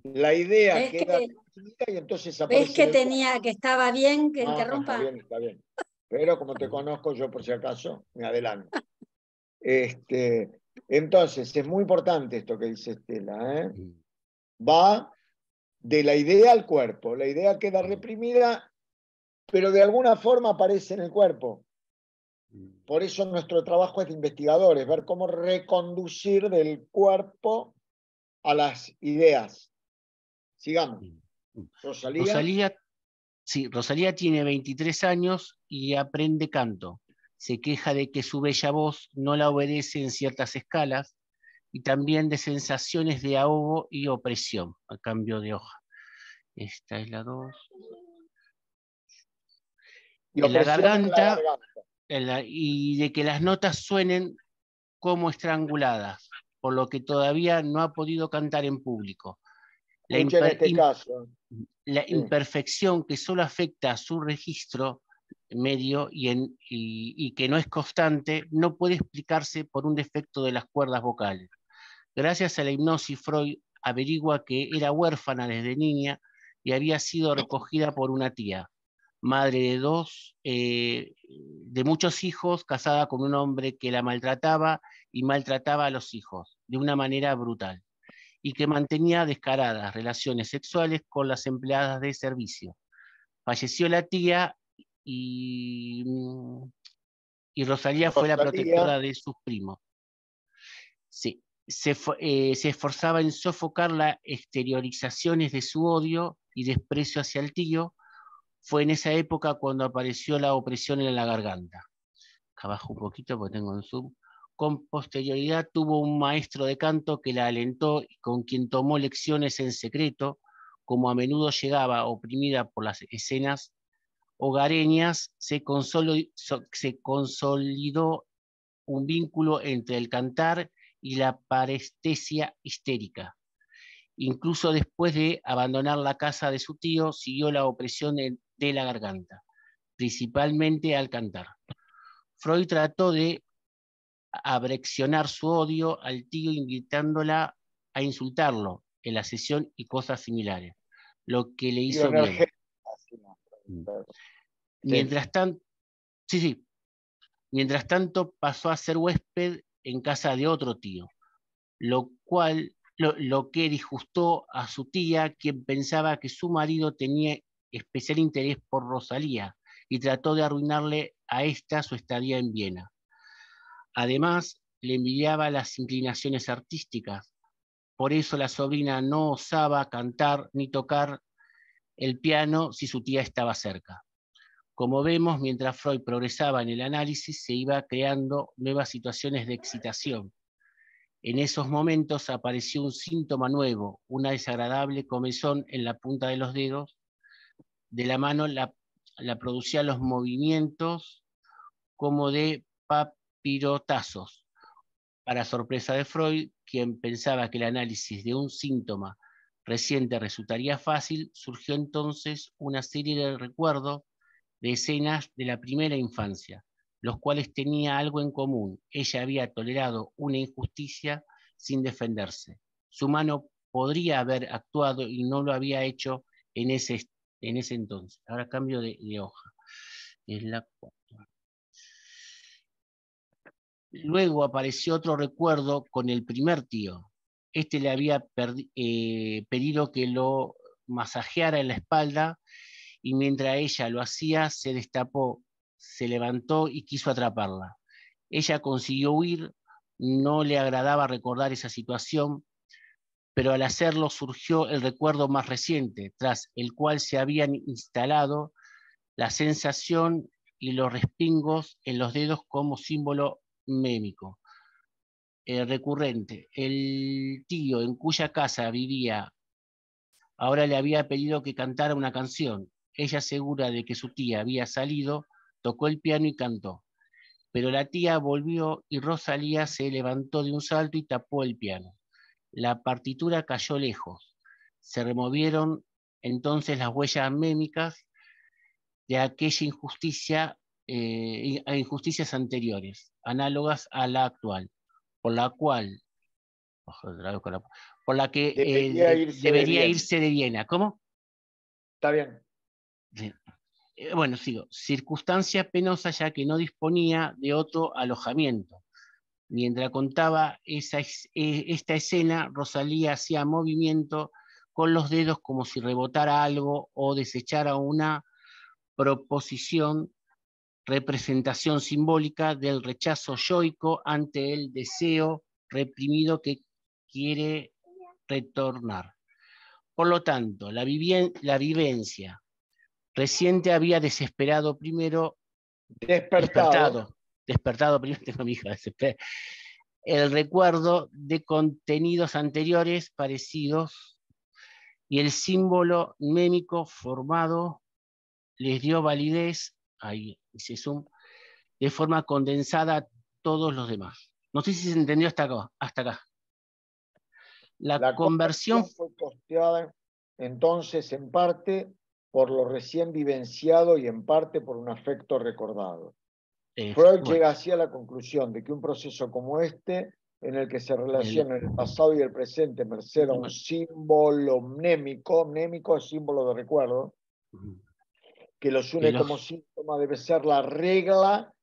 La idea queda reprimida y entonces aparece. ¿Ves que estaba bien que interrumpa? Está bien. Pero como te conozco, yo por si acaso me adelanto. Entonces, es muy importante esto que dice Estela, ¿eh? Va de la idea al cuerpo. La idea queda reprimida, pero de alguna forma aparece en el cuerpo. Por eso nuestro trabajo es de investigadores, ver cómo reconducir del cuerpo a las ideas. Sigamos. Rosalía. Rosalía tiene 23 años y aprende canto. Se queja de que su bella voz no la obedece en ciertas escalas y también de sensaciones de ahogo y opresión, a cambio de hoja. Esta es la 2. En la garganta, y de que las notas suenen como estranguladas, por lo que todavía no ha podido cantar en público. La imperfección que solo afecta a su registro medio y que no es constante, no puede explicarse por un defecto de las cuerdas vocales. Gracias a la hipnosis, Freud averigua que era huérfana desde niña y había sido recogida por una tía. madre de muchos hijos, casada con un hombre que la maltrataba y maltrataba a los hijos de una manera brutal, y que mantenía descaradas relaciones sexuales con las empleadas de servicio. Falleció la tía y, y Rosalía fue la Rosalía, protectora de sus primos. Sí, se esforzaba en sofocar las exteriorizaciones de su odio y desprecio hacia el tío. Fue en esa época cuando apareció la opresión en la garganta. Acá abajo un poquito porque tengo un zoom. Con posterioridad tuvo un maestro de canto que la alentó y con quien tomó lecciones en secreto. Como a menudo llegaba oprimida por las escenas hogareñas, se consolidó un vínculo entre el cantar y la parestesia histérica. Incluso después de abandonar la casa de su tío, siguió la opresión de la garganta, principalmente al cantar. Freud trató de abrexionar su odio al tío invitándola a insultarlo en la sesión y cosas similares, lo que le hizo bien. Mientras tanto, sí. Mientras tanto pasó a ser huésped en casa de otro tío, lo que disgustó a su tía, quien pensaba que su marido tenía especial interés por Rosalía y trató de arruinarle a esta su estadía en Viena. Además, le envidiaba las inclinaciones artísticas, por eso la sobrina no osaba cantar ni tocar el piano si su tía estaba cerca. Como vemos, mientras Freud progresaba en el análisis, se iba creando nuevas situaciones de excitación. En esos momentos apareció un síntoma nuevo, una desagradable comezón en la punta de los dedos. De la mano la producía los movimientos como de papirotazos. Para sorpresa de Freud, quien pensaba que el análisis de un síntoma reciente resultaría fácil, surgió entonces una serie de recuerdos de escenas de la primera infancia, los cuales tenía algo en común. Ella había tolerado una injusticia sin defenderse. Su mano podría haber actuado y no lo había hecho en ese entonces. Ahora cambio de hoja. Es la 4. Luego apareció otro recuerdo con el primer tío. Este le había pedido que lo masajeara en la espalda y mientras ella lo hacía se destapó, se levantó y quiso atraparla. Ella consiguió huir, no le agradaba recordar esa situación, pero al hacerlo surgió el recuerdo más reciente, tras el cual se habían instalado la sensación y los respingos en los dedos como símbolo mémico. Recurrente. El tío en cuya casa vivía ahora le había pedido que cantara una canción. Ella, segura de que su tía había salido, tocó el piano y cantó. Pero la tía volvió y Rosalía se levantó de un salto y tapó el piano. La partitura cayó lejos. Se removieron entonces las huellas mémicas de aquella injusticia, injusticias anteriores, análogas a la actual, por la que debería irse de Viena. ¿Cómo? Está bien. Sí. Bueno, sigo. Circunstancia penosa ya que no disponía de otro alojamiento. Mientras contaba esta escena, Rosalía hacía movimiento con los dedos como si rebotara algo o desechara una proposición, representación simbólica del rechazo yoico ante el deseo reprimido que quiere retornar. Por lo tanto, la vivencia reciente había despertado primero, tengo mi hija, el recuerdo de contenidos anteriores parecidos y el símbolo mémico formado les dio validez, ahí dice zoom, de forma condensada a todos los demás. No sé si se entendió hasta acá. La conversión fue costeada entonces en parte por lo recién vivenciado y en parte por un afecto recordado. Freud llega así a la conclusión de que un proceso como este, en el que se relacionan el pasado y el presente merced a un símbolo mnémico es símbolo de recuerdo, que los une como síntoma debe ser la regla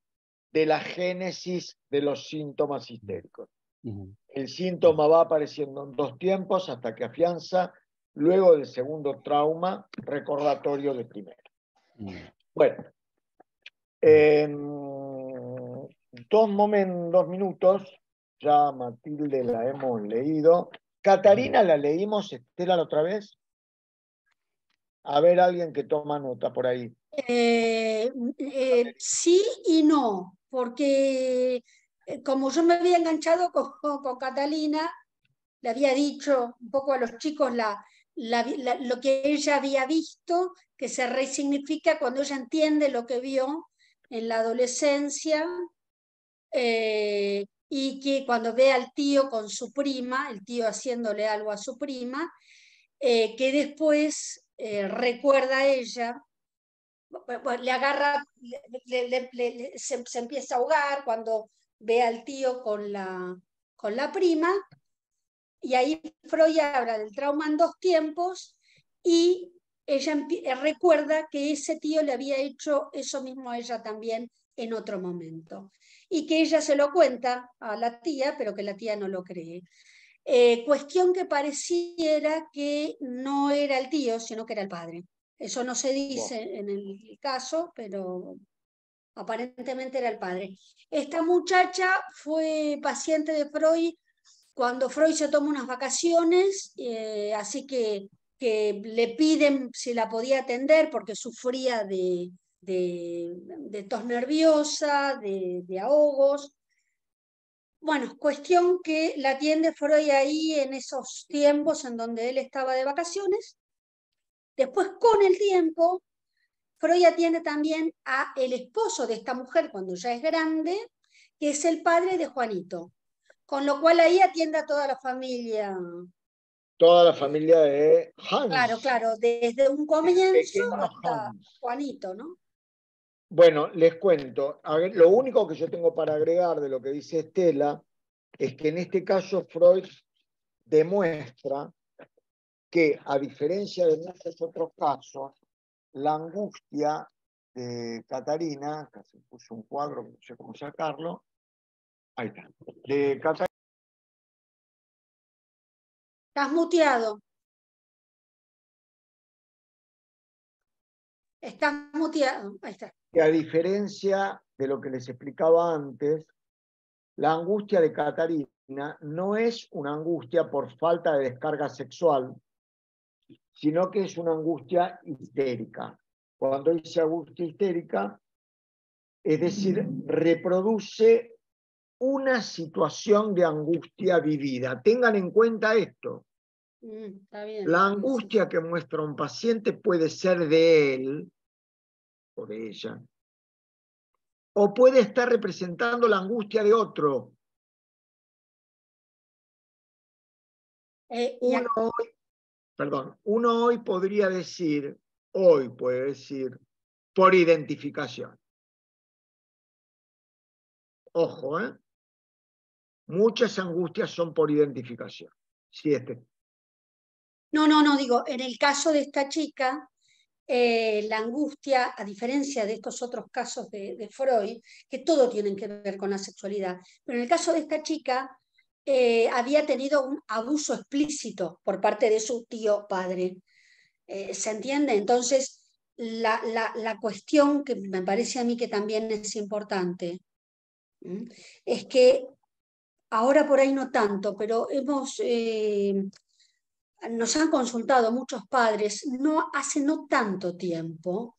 de la génesis de los síntomas histéricos. El síntoma va apareciendo en 2 tiempos hasta que afianza, luego del segundo trauma, recordatorio del primero. Bueno, en 2 minutos, ya Matilde la hemos leído. Catarina, ¿la leímos, Estela, la otra vez? A ver, alguien que toma nota por ahí. Sí y no, porque como yo me había enganchado con Catalina, le había dicho un poco a los chicos lo que ella había visto, que se resignifica cuando ella entiende lo que vio en la adolescencia, y que cuando ve al tío con su prima, el tío haciéndole algo a su prima, que después recuerda a ella, le agarra, se empieza a ahogar cuando ve al tío con la prima, y ahí Freud habla del trauma en 2 tiempos, y ella recuerda que ese tío le había hecho eso mismo a ella también en otro momento, y que ella se lo cuenta a la tía, pero que la tía no lo cree. Cuestión que pareciera que no era el tío, sino que era el padre. Eso no se dice en el caso, pero aparentemente era el padre. Esta muchacha fue paciente de Freud cuando Freud se toma unas vacaciones, así que le piden si la podía atender porque sufría de tos nerviosa, de ahogos. Bueno, cuestión que la atiende Freud ahí en esos tiempos en donde él estaba de vacaciones. Después, con el tiempo, Freud atiende también a el esposo de esta mujer cuando ya es grande, que es el padre de Juanito. Con lo cual ahí atiende a toda la familia. Toda la familia de Hans. Claro, desde un comienzo hasta Hans. Juanito, ¿no? Bueno, les cuento. A ver, lo único que yo tengo para agregar de lo que dice Estela es que en este caso Freud demuestra que, a diferencia de muchos otros casos, la angustia de Catarina, casi puso un cuadro, no sé cómo sacarlo, ahí está, de Catarina. Estás muteado. Estás muteado. Ahí está. Que a diferencia de lo que les explicaba antes, la angustia de Catarina no es una angustia por falta de descarga sexual, sino que es una angustia histérica. Cuando dice angustia histérica, es decir, reproduce una situación de angustia vivida. Tengan en cuenta esto. Está bien. La angustia que muestra un paciente puede ser de él o de ella, o puede estar representando la angustia de otro. Uno hoy podría decir, puede decir, por identificación. Ojo, ¿eh? Muchas angustias son por identificación. Sí, No, digo, en el caso de esta chica, la angustia, a diferencia de estos otros casos de Freud, que todo tienen que ver con la sexualidad, pero en el caso de esta chica, había tenido un abuso explícito por parte de su tío padre. ¿Se entiende? Entonces, la cuestión que me parece a mí que también es importante, es que ahora por ahí no tanto, pero nos han consultado muchos padres hace no tanto tiempo,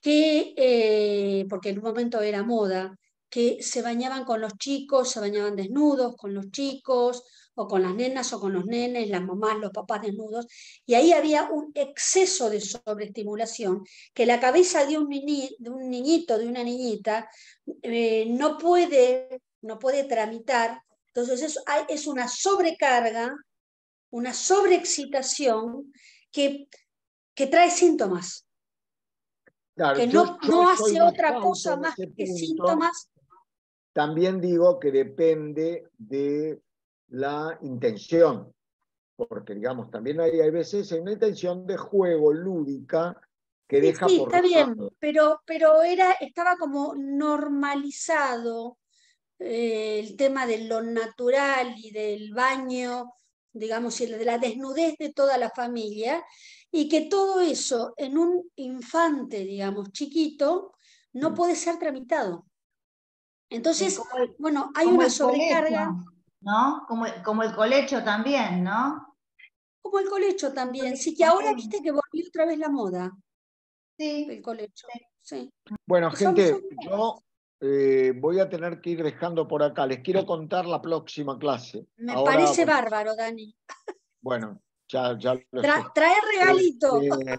porque en un momento era moda, que se bañaban con los chicos, se bañaban desnudos con los chicos, o con las nenas o con los nenes, las mamás, los papás desnudos, y ahí había un exceso de sobreestimulación, que la cabeza de un niñito, de una niñita, no puede tramitar. Entonces es una sobrecarga, una sobreexcitación que trae síntomas. Claro, que no hace otra cosa más que síntomas. También digo que depende de la intención, porque digamos, también hay veces una intención de juego lúdica que Sí, deja sí, por está bien, lado. pero estaba como normalizado el tema de lo natural y del baño, digamos, y de la desnudez de toda la familia, y que todo eso en un infante, digamos, chiquito, no puede ser tramitado. Sí, Entonces, bueno, hay como una el colecho, sobrecarga, ¿no? Como el colecho también, ¿no? como el colecho El también, colecho sí, que ahora también. viste que volvió otra vez la moda, el Sí, colecho, sí. sí. Bueno, Son gente, modas. yo voy a tener que ir dejando por acá. Les quiero contar la próxima clase. Me Ahora, parece bueno, bárbaro, Dani. bueno, ya lo sé. Trae regalito. Este,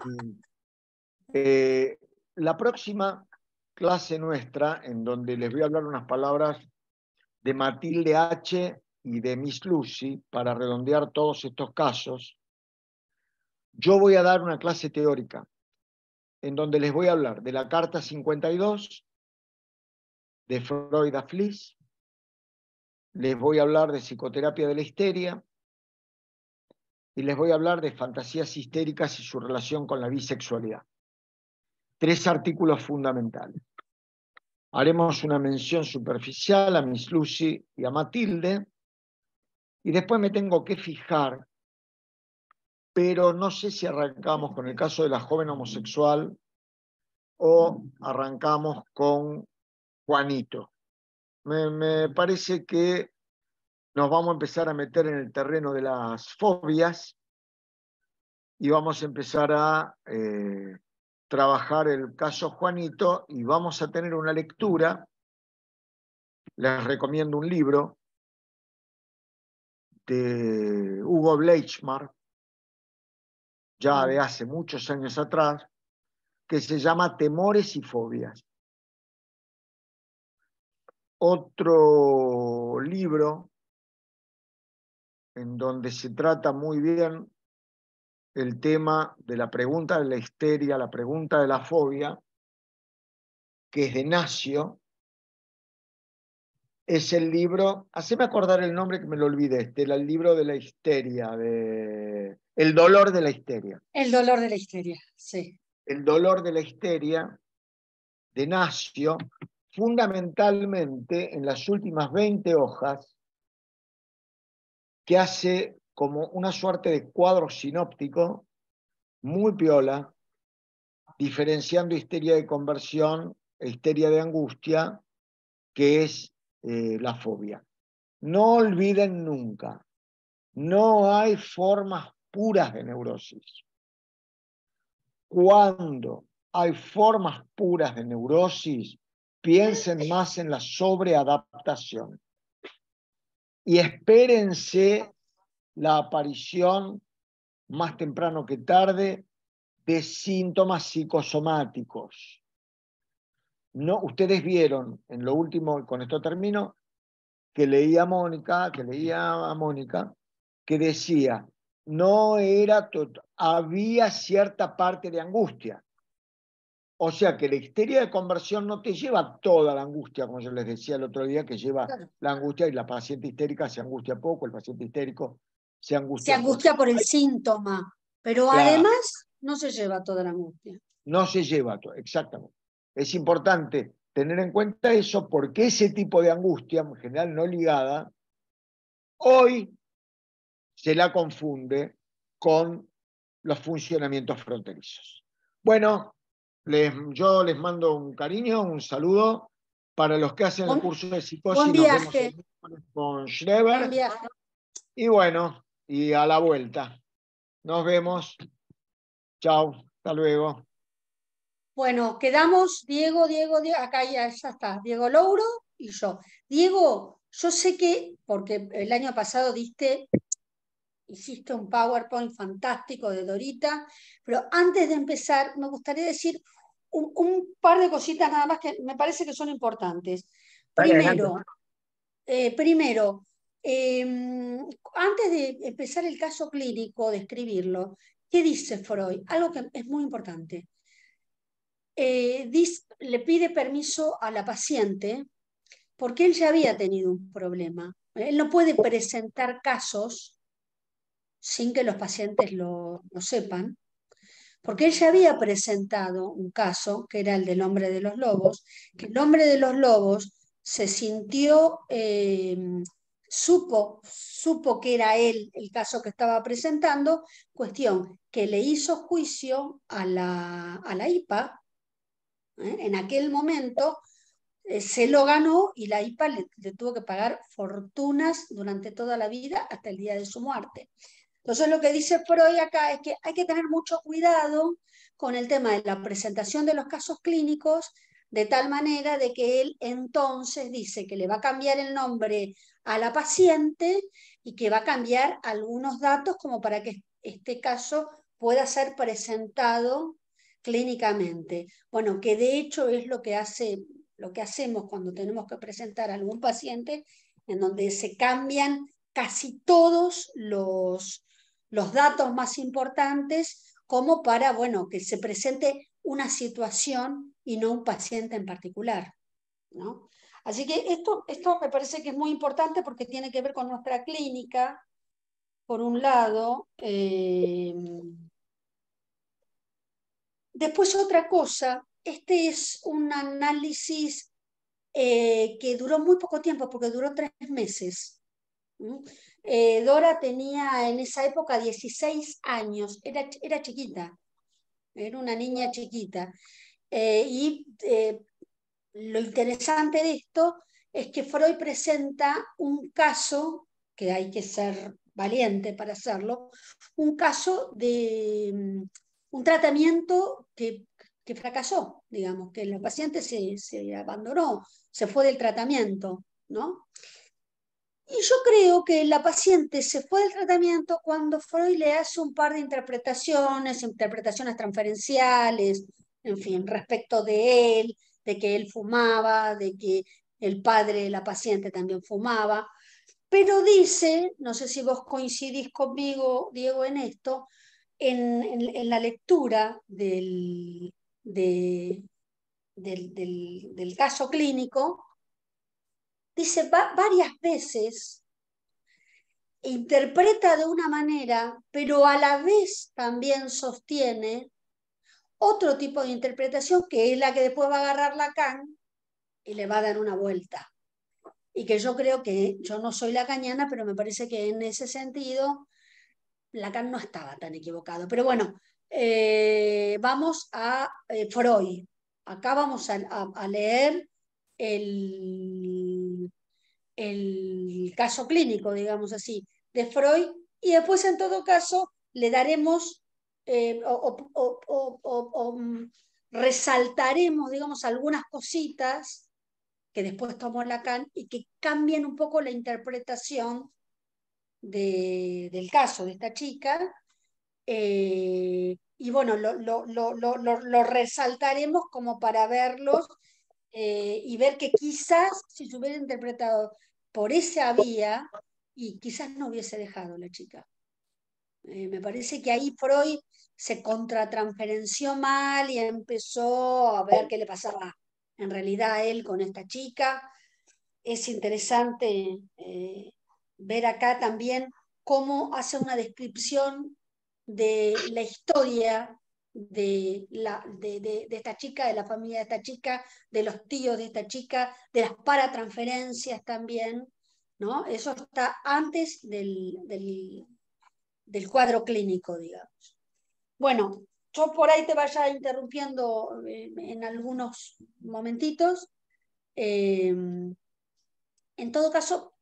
eh, la próxima clase nuestra, en donde les voy a hablar unas palabras de Matilde H. y de Miss Lucy, para redondear todos estos casos, yo voy a dar una clase teórica, en donde les voy a hablar de la Carta 52, de Freud a Fliss, les voy a hablar de psicoterapia de la histeria, y les voy a hablar de fantasías histéricas y su relación con la bisexualidad. 3 artículos fundamentales. Haremos una mención superficial a Miss Lucy y a Matilde, y después me tengo que fijar, pero no sé si arrancamos con el caso de la joven homosexual o arrancamos con Juanito. Me parece que nos vamos a empezar a meter en el terreno de las fobias y vamos a empezar a trabajar el caso Juanito y vamos a tener una lectura. Les recomiendo un libro de Hugo Bleichmar, ya de hace muchos años atrás, que se llama Temores y Fobias. Otro libro en donde se trata muy bien el tema de la pregunta de la histeria, la pregunta de la fobia, que es de Nacio, es el libro, haceme acordar el nombre que me lo olvidé, era el libro de la histeria, de El dolor de la histeria. El dolor de la histeria, sí. El dolor de la histeria de Nacio, fundamentalmente en las últimas 20 hojas, que hace como una suerte de cuadro sinóptico, muy piola, diferenciando histeria de conversión e histeria de angustia, que es la fobia. No olviden nunca, no hay formas puras de neurosis. Cuando hay formas puras de neurosis, piensen más en la sobreadaptación y espérense la aparición más temprano que tarde de síntomas psicosomáticos. No, ustedes vieron en lo último, con esto termino, que leía a Mónica, que decía, no era había cierta parte de angustia. O sea que la histeria de conversión no te lleva toda la angustia, como yo les decía el otro día, que lleva Claro. la angustia y la paciente histérica se angustia poco, el paciente histérico se Se angustia poco. angustia por el síntoma, pero Claro, además no se lleva toda la angustia. no se lleva todo, exactamente. Es importante tener en cuenta eso porque ese tipo de angustia, en general no ligada, hoy se la confunde con los funcionamientos fronterizos. Bueno, yo les mando un cariño, un saludo. Para los que hacen el Buen, curso de buen psicosis, nos vemos el viaje, miércoles con buen Schreber. viaje. Y bueno, y a la vuelta. Nos vemos. Chao. Hasta luego. Bueno, quedamos Diego, acá ya está, Diego Louro y yo. Diego, yo sé que, porque el año pasado hiciste un PowerPoint fantástico de Dorita, pero antes de empezar me gustaría decir un par de cositas nada más que me parece que son importantes. Dale, adelante. Primero, antes de empezar el caso clínico, de escribirlo, ¿qué dice Freud? Algo que es muy importante. Le pide permiso a la paciente porque él ya había tenido un problema. Él no puede presentar casos sin que los pacientes lo sepan, porque ella había presentado un caso, que era el del hombre de los lobos, que el hombre de los lobos se sintió, supo que era él el caso que estaba presentando, cuestión que le hizo juicio a la IPA, en aquel momento, se lo ganó y la IPA le tuvo que pagar fortunas durante toda la vida hasta el día de su muerte. Entonces lo que dice Freud acá es que hay que tener mucho cuidado con el tema de la presentación de los casos clínicos, de tal manera de que él entonces dice que le va a cambiar el nombre a la paciente y que va a cambiar algunos datos como para que este caso pueda ser presentado clínicamente. Bueno, que de hecho es lo que hacemos cuando tenemos que presentar a algún paciente, en donde se cambian casi todos los datos más importantes como para, bueno, que se presente una situación y no un paciente en particular, ¿no? Así que esto me parece que es muy importante porque tiene que ver con nuestra clínica, por un lado. Después otra cosa, este es un análisis que duró muy poco tiempo, porque duró 3 meses. Dora tenía en esa época 16 años, era chiquita, era una niña chiquita. Lo interesante de esto es que Freud presenta un caso, que hay que ser valiente para hacerlo, un caso de un tratamiento que fracasó, digamos, que la paciente se abandonó, se fue del tratamiento, ¿no? Y yo creo que la paciente se fue del tratamiento cuando Freud le hace un par de interpretaciones transferenciales, en fin, respecto de él, de que él fumaba, de que el padre de la paciente también fumaba, pero dice, no sé si vos coincidís conmigo, Diego, en esto, en la lectura del caso clínico, dice varias veces, interpreta de una manera, pero a la vez también sostiene otro tipo de interpretación que es la que después va a agarrar Lacan y le va a dar una vuelta. Y que yo creo que, yo no soy lacaniana, pero me parece que en ese sentido Lacan no estaba tan equivocado. Pero bueno, vamos a Freud. Acá vamos a leer el caso clínico, digamos así, de Freud, y después en todo caso le daremos resaltaremos, digamos, algunas cositas que después tomó Lacan y que cambian un poco la interpretación del caso de esta chica. Y bueno, lo resaltaremos como para verlos y ver que quizás si se hubiera interpretado por esa vía, y quizás no hubiese dejado la chica. Me parece que ahí Freud se contratransferenció mal y empezó a ver qué le pasaba en realidad a él con esta chica. Es interesante ver acá también cómo hace una descripción de la historia de esta chica, de la familia de esta chica, de los tíos de esta chica, de las paratransferencias también, ¿no? Eso está antes del cuadro clínico, digamos. Bueno, yo por ahí te vaya interrumpiendo en algunos momentitos. En todo caso,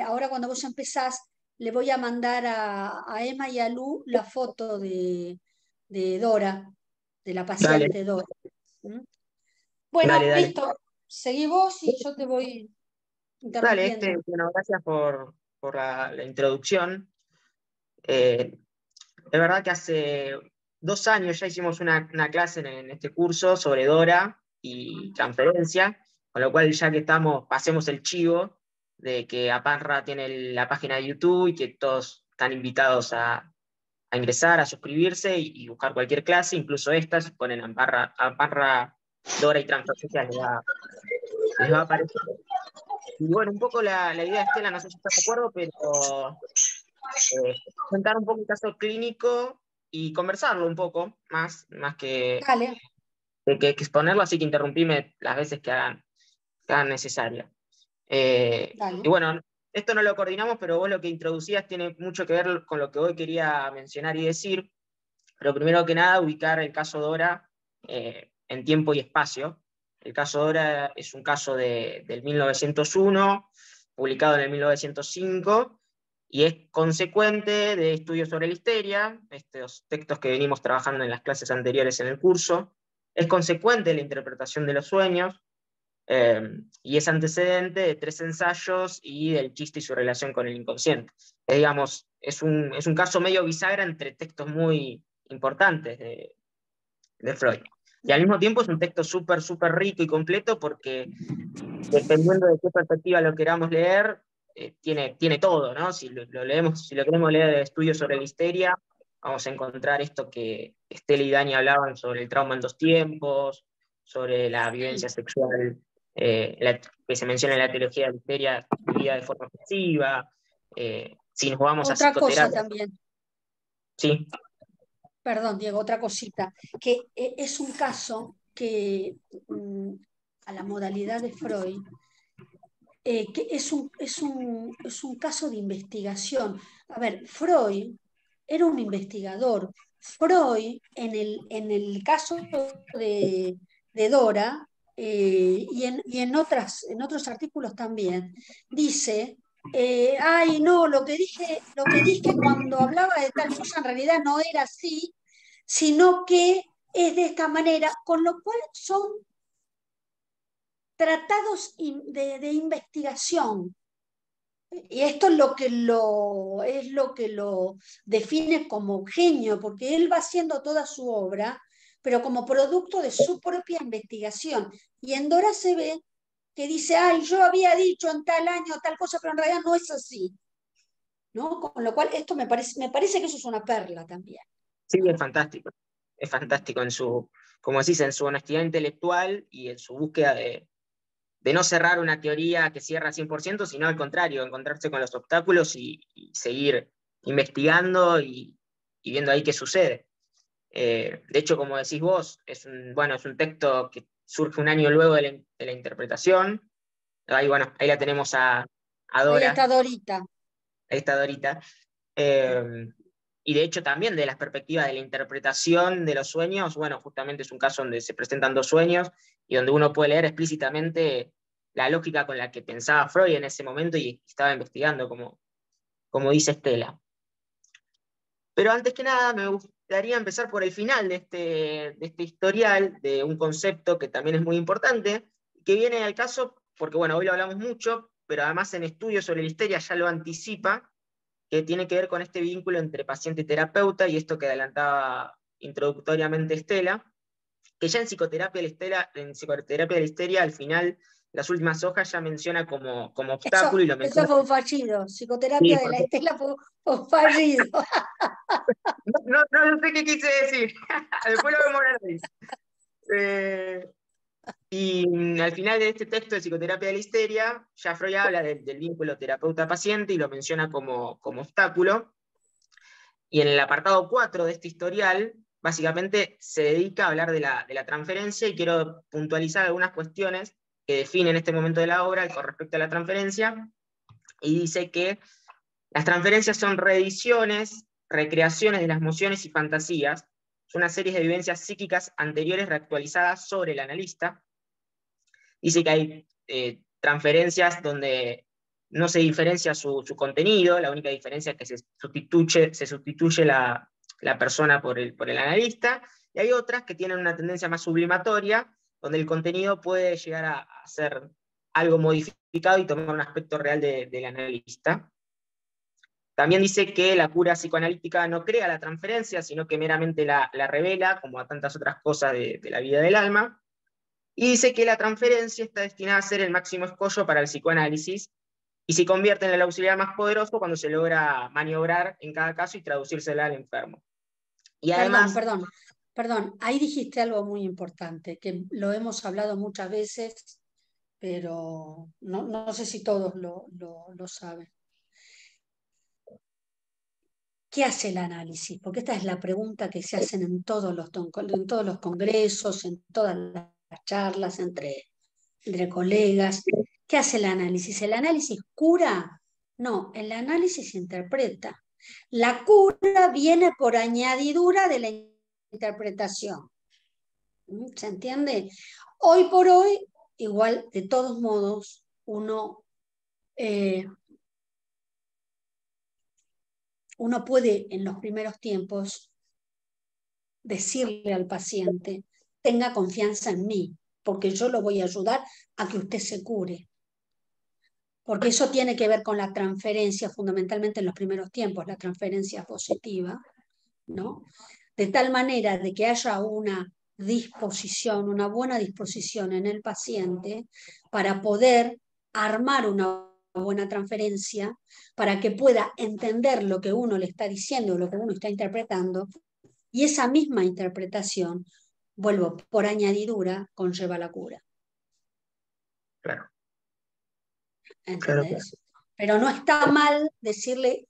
ahora cuando vos empezás, le voy a mandar a Emma y a Lu la foto de Dora, de la Dale, paciente Dora. ¿Mm? Bueno, dale. listo. Seguí vos y yo te voy Dale, interrumpiendo. bueno, gracias por la introducción. Es verdad que hace 2 años ya hicimos una clase en este curso sobre Dora y transferencia, con lo cual ya que estamos, pasemos el chivo de que Apanra tiene la página de YouTube y que todos están invitados a ingresar, a suscribirse y buscar cualquier clase, incluso estas, si ponen Apanra Dora y transferencia les va a aparecer. Y bueno, un poco la idea de Estela, no sé si estás de acuerdo, pero contar un poco el caso clínico y conversarlo un poco, más que, Dale, que exponerlo, así que interrumpime las veces que hagan necesario. dale. Y bueno, esto no lo coordinamos, pero vos lo que introducías tiene mucho que ver con lo que hoy quería mencionar y decir, pero primero que nada ubicar el caso Dora en tiempo y espacio. El caso Dora es un caso del 1901, publicado en el 1905, y es consecuente de estudios sobre la histeria, estos textos que venimos trabajando en las clases anteriores en el curso, es consecuente de la interpretación de los sueños, y es antecedente de 3 ensayos y del chiste y su relación con el inconsciente. Digamos, es un caso medio bisagra entre textos muy importantes de Freud. Y al mismo tiempo es un texto súper, súper rico y completo porque dependiendo de qué perspectiva lo queramos leer, tiene todo, ¿no? Si lo leemos, si lo queremos leer de estudios sobre la histeria, vamos a encontrar esto que Estela y Dani hablaban sobre el trauma en 2 tiempos, sobre la vivencia sexual que se menciona en la teología de la histeria vivida de forma pasiva. Si nos vamos a Otra cosa psicoterapia, también, sí, perdón, Diego, otra cosita, que es un caso que a la modalidad de Freud, que es un caso de investigación. A ver, Freud era un investigador. Freud, en el caso de Dora, y en otros artículos también, dice, ay, no, lo que dije cuando hablaba de tal cosa en realidad no era así, sino que es de esta manera, con lo cual son tratados de investigación. Y esto es lo que lo define como genio, porque él va haciendo toda su obra, pero como producto de su propia investigación. Y en Dora se ve que dice, ay, yo había dicho en tal año tal cosa, pero en realidad no es así, ¿no? Con lo cual esto me parece que eso es una perla también. sí, es fantástico en su, como decís, en su honestidad intelectual y en su búsqueda de no cerrar una teoría que cierra 100%, sino al contrario, encontrarse con los obstáculos y seguir investigando y viendo ahí qué sucede. De hecho, como decís vos, bueno, es un texto que surge un año luego de la interpretación. Ahí, bueno, ahí la tenemos a Ahí Dora, está Dorita. ahí está Dorita. Eh, y de hecho también de las perspectivas de la interpretación de los sueños, bueno, justamente es un caso donde se presentan 2 sueños y donde uno puede leer explícitamente la lógica con la que pensaba Freud en ese momento y estaba investigando, como dice Estela. Pero antes que nada me gustaría empezar por el final de este historial, de un concepto que también es muy importante, que viene al caso, porque bueno, hoy lo hablamos mucho, pero además en estudios sobre la histeria ya lo anticipa, que tiene que ver con este vínculo entre paciente y terapeuta, y esto que adelantaba introductoriamente Estela, que ya en psicoterapia de la histeria, al final, las últimas hojas ya menciona como obstáculo, y lo Eso menciona. fue un fallido. Sí, Psicoterapia de la porque Estela fue un fallido. no sé qué quise decir, después lo vemos en la eh, Y al final de este texto de psicoterapia de la histeria, ya Freud habla del vínculo terapeuta-paciente y lo menciona como obstáculo. Y en el apartado 4 de este historial, básicamente se dedica a hablar de la transferencia y quiero puntualizar algunas cuestiones que definen este momento de la obra con respecto a la transferencia. Y dice que las transferencias son reediciones, recreaciones de las emociones y fantasías. Son una serie de vivencias psíquicas anteriores reactualizadas sobre el analista. Dice que hay transferencias donde no se diferencia su contenido, la única diferencia es que se sustituye la persona por el analista, y hay otras que tienen una tendencia más sublimatoria, donde el contenido puede llegar a ser algo modificado y tomar un aspecto real del analista. También dice que la cura psicoanalítica no crea la transferencia, sino que meramente la revela, como a tantas otras cosas de la vida del alma. Y dice que la transferencia está destinada a ser el máximo escollo para el psicoanálisis y se convierte en el auxiliar más poderoso cuando se logra maniobrar en cada caso y traducírsela al enfermo. Y Perdón, además, perdón, perdón. Ahí dijiste algo muy importante, que lo hemos hablado muchas veces, pero no sé si todos lo saben. ¿qué hace el análisis? Porque esta es la pregunta que se hacen en todos los congresos, en todas las charlas entre colegas. ¿Qué hace el análisis? ¿El análisis cura? No, el análisis interpreta. La cura viene por añadidura de la interpretación. ¿Se entiende? Hoy por hoy, igual, de todos modos, uno puede en los primeros tiempos decirle al paciente, tenga confianza en mí, porque yo lo voy a ayudar a que usted se cure. Porque eso tiene que ver con la transferencia, fundamentalmente en los primeros tiempos, la transferencia positiva, ¿no? De tal manera de que haya una disposición, una buena disposición en el paciente para poder armar una buena transferencia, para que pueda entender lo que uno le está diciendo, lo que uno está interpretando, y esa misma interpretación, vuelvo, por añadidura, conlleva la cura. Claro. ¿Entendés? Claro. Pero no está mal decirle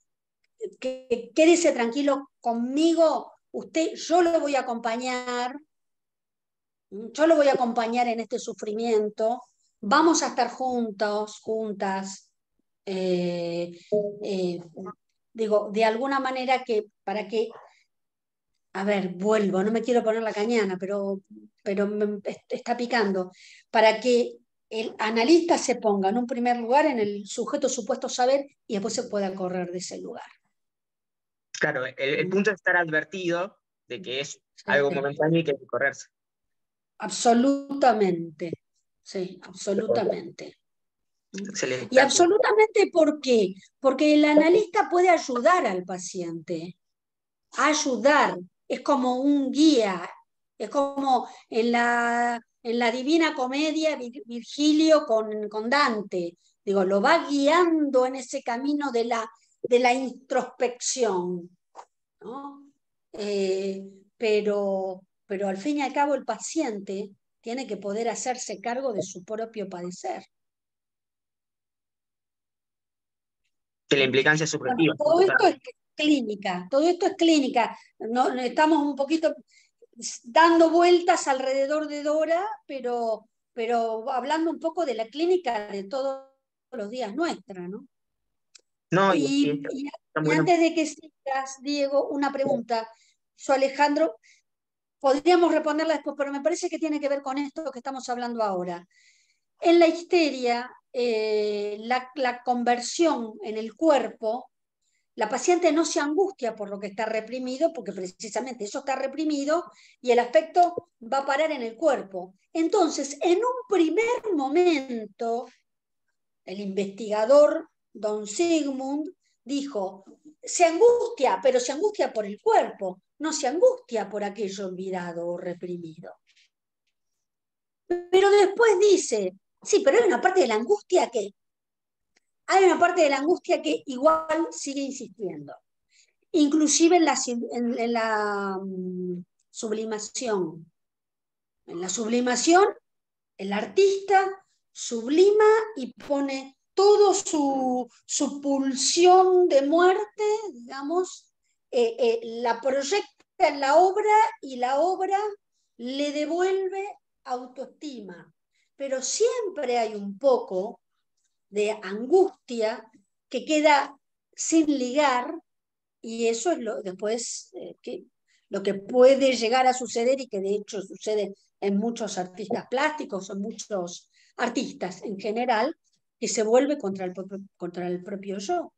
que quédese tranquilo conmigo, yo lo voy a acompañar, en este sufrimiento, vamos a estar juntos, juntas, digo, de alguna manera para que, a ver, vuelvo, no me quiero poner la cañana, pero me está picando, para que el analista se ponga en un primer lugar en el sujeto supuesto saber y después se pueda correr de ese lugar. Claro, el punto es estar advertido de que es algo Sí. momentáneo y que hay que correrse. Absolutamente, sí, absolutamente. Excelente. Y absolutamente, ¿por qué? Porque el analista puede ayudar al paciente, ayudar, es como un guía, es como en la Divina Comedia Virgilio con Dante, digo, lo va guiando en ese camino de la introspección, ¿no? Pero al fin y al cabo el paciente tiene que poder hacerse cargo de su propio padecer. Que la implicancia es subjetiva. Bueno, todo esto es clínica. No, estamos un poquito dando vueltas alrededor de Dora, pero hablando un poco de la clínica de todos los días nuestra, ¿no? No, Y antes de que sigas, Diego, una pregunta. Yo, Alejandro, podríamos responderla después, pero me parece que tiene que ver con esto que estamos hablando ahora. En la histeria, la conversión en el cuerpo, la paciente no se angustia por lo que está reprimido, porque precisamente eso está reprimido y el afecto va a parar en el cuerpo. Entonces, en un primer momento, el investigador Don Sigmund dijo, se angustia, pero se angustia por el cuerpo, no se angustia por aquello olvidado o reprimido. Pero después dice, sí, pero hay una parte de la angustia que igual sigue insistiendo. Inclusive en la sublimación. En la sublimación, el artista sublima y pone toda su pulsión de muerte, digamos, la proyecta en la obra y la obra le devuelve autoestima. Pero siempre hay un poco de angustia que queda sin ligar, y eso es después lo que puede llegar a suceder y que de hecho sucede en muchos artistas plásticos, en muchos artistas en general, que se vuelve contra el propio yo.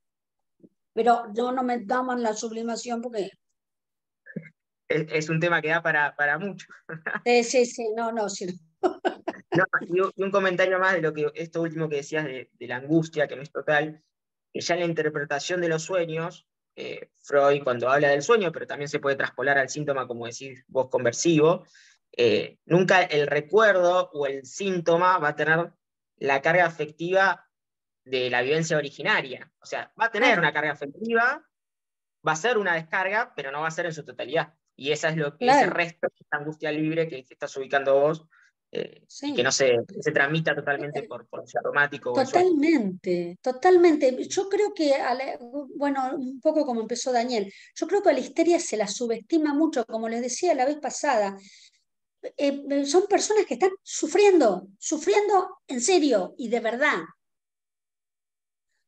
Pero no metamos en la sublimación porque... Es un tema que da para mucho. Sí, no. No, y un comentario más de esto último que decías de la angustia, que no es total, que ya en la interpretación de los sueños, Freud cuando habla del sueño, pero también se puede traspolar al síntoma, como decís vos, conversivo, nunca el recuerdo o el síntoma va a tener la carga afectiva de la vivencia originaria. O sea, va a tener una carga afectiva, va a ser una descarga, pero no va a ser en su totalidad. Y esa es ese resto, esa angustia libre que estás ubicando vos, y que no se tramita totalmente por lo aromático o el suelo. Totalmente, totalmente. Yo creo que, bueno, un poco como empezó Daniel, yo creo que a la histeria se la subestima mucho, como les decía la vez pasada. Son personas que están sufriendo, sufriendo en serio y de verdad.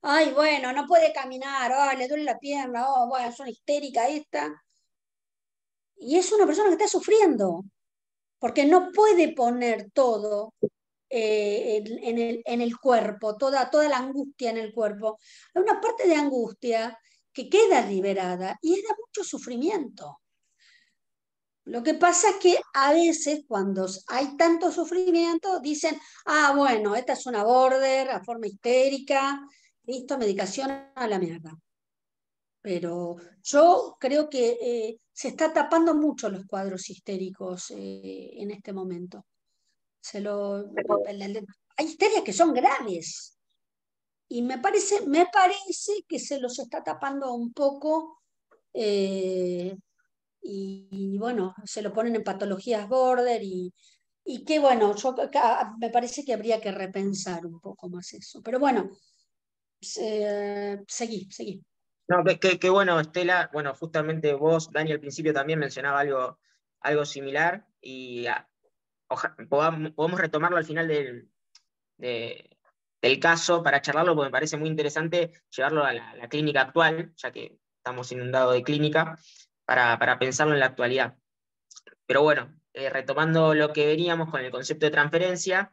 Ay, bueno, no puede caminar, ay, le duele la pierna, oh, bueno, es una histérica esta. Y es una persona que está sufriendo, porque no puede poner todo en el cuerpo, toda la angustia en el cuerpo. Hay una parte de angustia que queda liberada y es de mucho sufrimiento. Lo que pasa es que a veces cuando hay tanto sufrimiento dicen, ah, bueno, esta es una border, a forma histérica, listo, medicación a la mierda. Pero yo creo que se está tapando mucho los cuadros histéricos en este momento. Hay histerias que son graves y me parece que se los está tapando un poco y bueno, se lo ponen en patologías border y que bueno, me parece que habría que repensar un poco más eso. Pero bueno, seguí. No, qué bueno, Estela. Bueno, justamente vos, Dani, al principio también mencionaba algo similar y podamos retomarlo al final del caso para charlarlo, porque me parece muy interesante llevarlo a la clínica actual, ya que estamos inundados de clínica, para pensarlo en la actualidad. Pero bueno, retomando lo que veníamos con el concepto de transferencia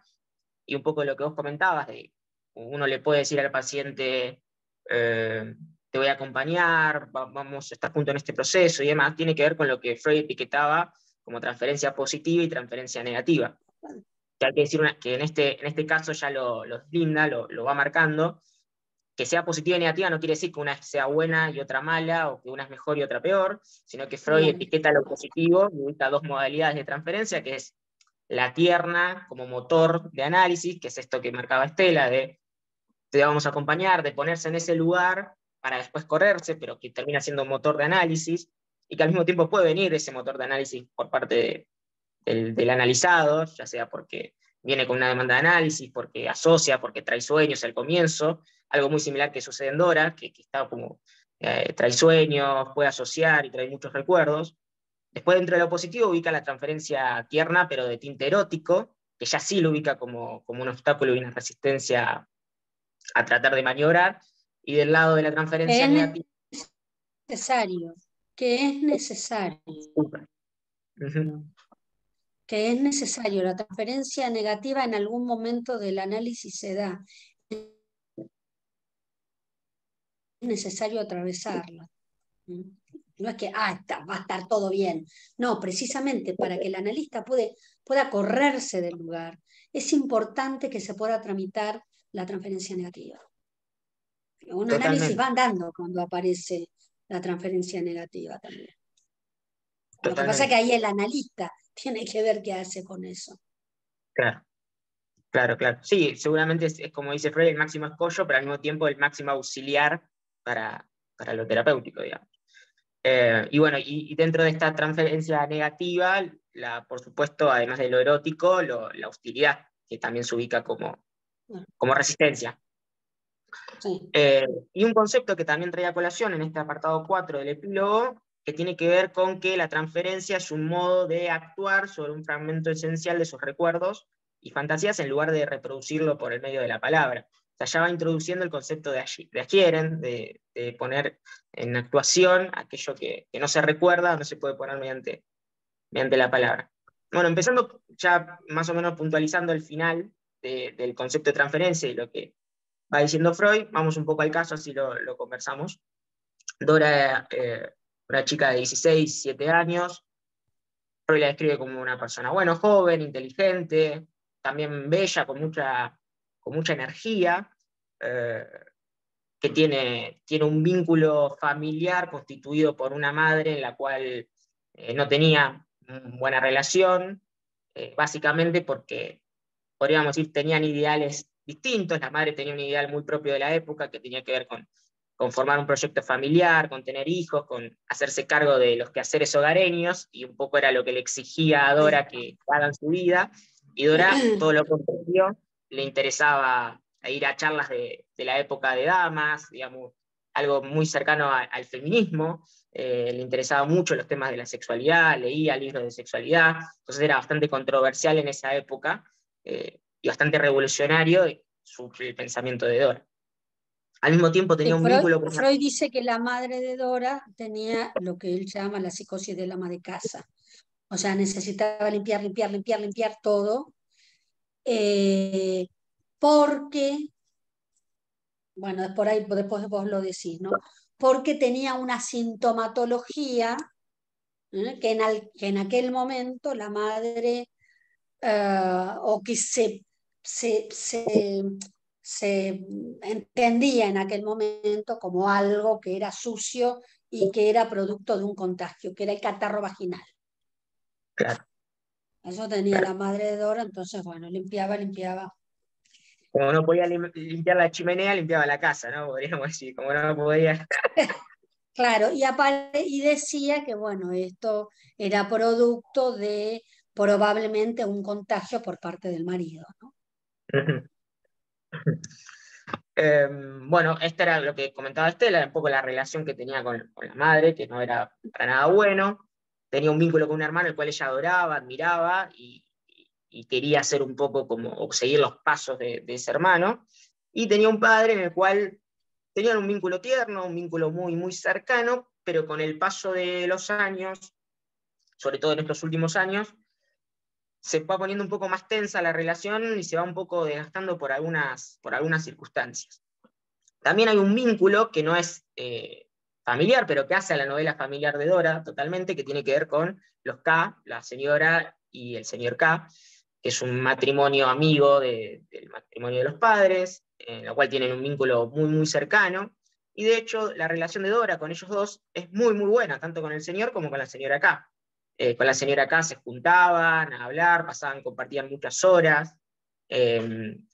y un poco lo que vos comentabas, de uno le puede decir al paciente, te voy a acompañar, vamos a estar juntos en este proceso y demás, tiene que ver con lo que Freud etiquetaba como transferencia positiva y transferencia negativa. Que hay que decir que en este caso ya lo blinda, lo va marcando. Que sea positiva y negativa no quiere decir que una sea buena y otra mala, o que una es mejor y otra peor, sino que Freud Bien. etiqueta lo positivo y ubica dos modalidades de transferencia, que es la tierna como motor de análisis, que es esto que marcaba Estela, de te vamos a acompañar, de ponerse en ese lugar para después correrse, pero que termina siendo un motor de análisis, y que al mismo tiempo puede venir ese motor de análisis por parte del analizado, ya sea porque viene con una demanda de análisis, porque asocia, porque trae sueños al comienzo, algo muy similar que sucede en Dora, que está como trae sueños, puede asociar y trae muchos recuerdos. Después, dentro de lo positivo, ubica la transferencia tierna, pero de tinte erótico, que ya sí lo ubica como un obstáculo y una resistencia a tratar de maniobrar. Y del lado de la transferencia Es negativa. necesario, que es necesario, Uh-huh. que es necesario. La transferencia negativa en algún momento del análisis se da. Es necesario atravesarla. No es que va a estar todo bien. No, precisamente para que el analista pueda correrse del lugar, es importante que se pueda tramitar la transferencia negativa. Un análisis Totalmente. va andando cuando aparece la transferencia negativa también. Lo que pasa es que ahí el analista tiene que ver qué hace con eso. Claro. Claro. Sí, seguramente es como dice Freud, el máximo escollo, pero al mismo tiempo el máximo auxiliar para lo terapéutico, digamos. Y bueno, y dentro de esta transferencia negativa, por supuesto, además de lo erótico, la hostilidad, que también se ubica como resistencia. Sí. Y un concepto que también traía a colación en este apartado 4 del epílogo, que tiene que ver con que la transferencia es un modo de actuar sobre un fragmento esencial de sus recuerdos y fantasías en lugar de reproducirlo por el medio de la palabra. O sea, ya va introduciendo el concepto de adquieren, de poner en actuación aquello que no se recuerda, no se puede poner mediante la palabra. Bueno, empezando ya más o menos puntualizando el final del concepto de transferencia y lo que va diciendo Freud, vamos un poco al caso, así lo conversamos. Dora era una chica de 16, 17 años. Freud la describe como una persona, bueno, joven, inteligente, también bella, con mucha energía, que tiene un vínculo familiar constituido por una madre en la cual no tenía buena relación, básicamente porque, podríamos decir, tenían ideales distintos. La madre tenía un ideal muy propio de la época que tenía que ver con formar un proyecto familiar, con tener hijos, con hacerse cargo de los quehaceres hogareños, y un poco era lo que le exigía a Dora que haga en su vida. Y Dora, todo lo contrario, le interesaba ir a charlas de la época de damas, digamos, algo muy cercano al feminismo, le interesaba mucho los temas de la sexualidad, leía libros de sexualidad, entonces era bastante controversial en esa época, y bastante revolucionario el pensamiento de Dora. Al mismo tiempo tenía Sí, un Freud, vínculo con... Freud dice que la madre de Dora tenía lo que él llama la psicosis del ama de casa. O sea, necesitaba limpiar, limpiar, limpiar, limpiar todo, eh, porque, bueno, por ahí después vos lo decís, ¿no? Porque tenía una sintomatología, que en aquel momento la madre, o que se entendía en aquel momento como algo que era sucio y que era producto de un contagio, que era el catarro vaginal. Claro. Eso tenía la madre de Dora, entonces, bueno, limpiaba, limpiaba. Como no podía limpiar la chimenea, limpiaba la casa, ¿no? Podríamos decir, como no podía... Claro, y decía que, bueno, esto era producto de probablemente un contagio por parte del marido, ¿no? Bueno, esto era lo que comentaba Estela, un poco la relación que tenía con la madre, que no era para nada bueno. Tenía un vínculo con un hermano el cual ella adoraba, admiraba y quería hacer un poco como, o seguir los pasos de ese hermano. Y tenía un padre en el cual tenían un vínculo tierno, un vínculo muy, muy cercano, pero con el paso de los años, sobre todo en estos últimos años, se va poniendo un poco más tensa la relación y se va un poco desgastando por algunas circunstancias. También hay un vínculo que no es familiar, pero que hace a la novela familiar de Dora totalmente, que tiene que ver con los K, la señora y el señor K, que es un matrimonio amigo del matrimonio de los padres, en la cual tienen un vínculo muy, muy cercano. Y de hecho, la relación de Dora con ellos dos es muy, muy buena, tanto con el señor como con la señora K. Con la señora K se juntaban a hablar, compartían muchas horas,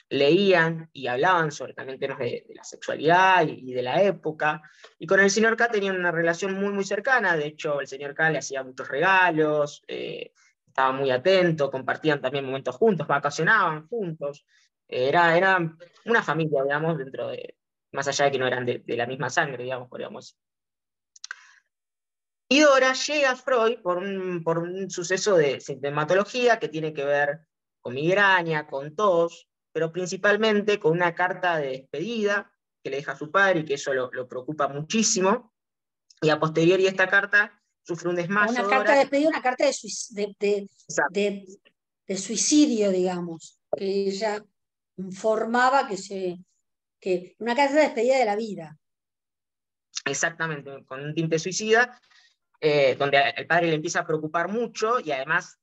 leían y hablaban sobre también temas de la sexualidad y de la época. Y con el señor K tenían una relación muy, muy cercana. De hecho, el señor K le hacía muchos regalos, estaba muy atento, compartían también momentos juntos, vacacionaban juntos. Era una familia, digamos, más allá de que no eran de la misma sangre, digamos, podríamos decir. Y Dora llega a Freud por un suceso de sintomatología que tiene que ver con migraña, con tos, pero principalmente con una carta de despedida que le deja a su padre y que eso lo preocupa muchísimo. Y a posteriori de esta carta sufre un desmayo Una carta Dora. de despedida, una carta de suicidio, digamos, que ella informaba que una carta de despedida de la vida. Exactamente, con un tinte suicida, donde el padre le empieza a preocupar mucho y además,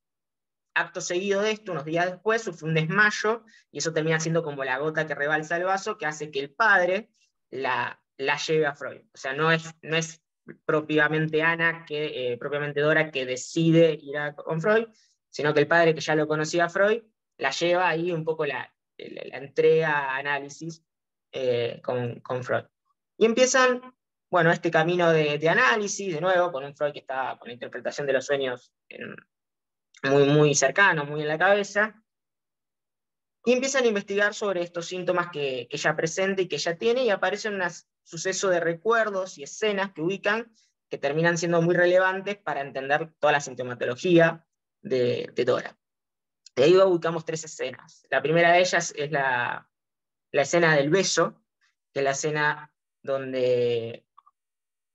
acto seguido de esto, unos días después, sufre un desmayo y eso termina siendo como la gota que rebalsa el vaso, que hace que el padre la lleve a Freud. O sea, no es propiamente propiamente Dora que decide ir con Freud, sino que el padre que ya lo conocía a Freud, la lleva ahí un poco la entrega a análisis con Freud. Y empiezan, bueno, este camino de análisis, de nuevo, con un Freud que está con la interpretación de los sueños muy, muy cercano, muy en la cabeza, y empiezan a investigar sobre estos síntomas que ella presenta y que ella tiene, y aparecen un suceso de recuerdos y escenas que ubican, que terminan siendo muy relevantes para entender toda la sintomatología de Dora. De ahí ubicamos tres escenas. La primera de ellas es la escena del beso, que es la escena donde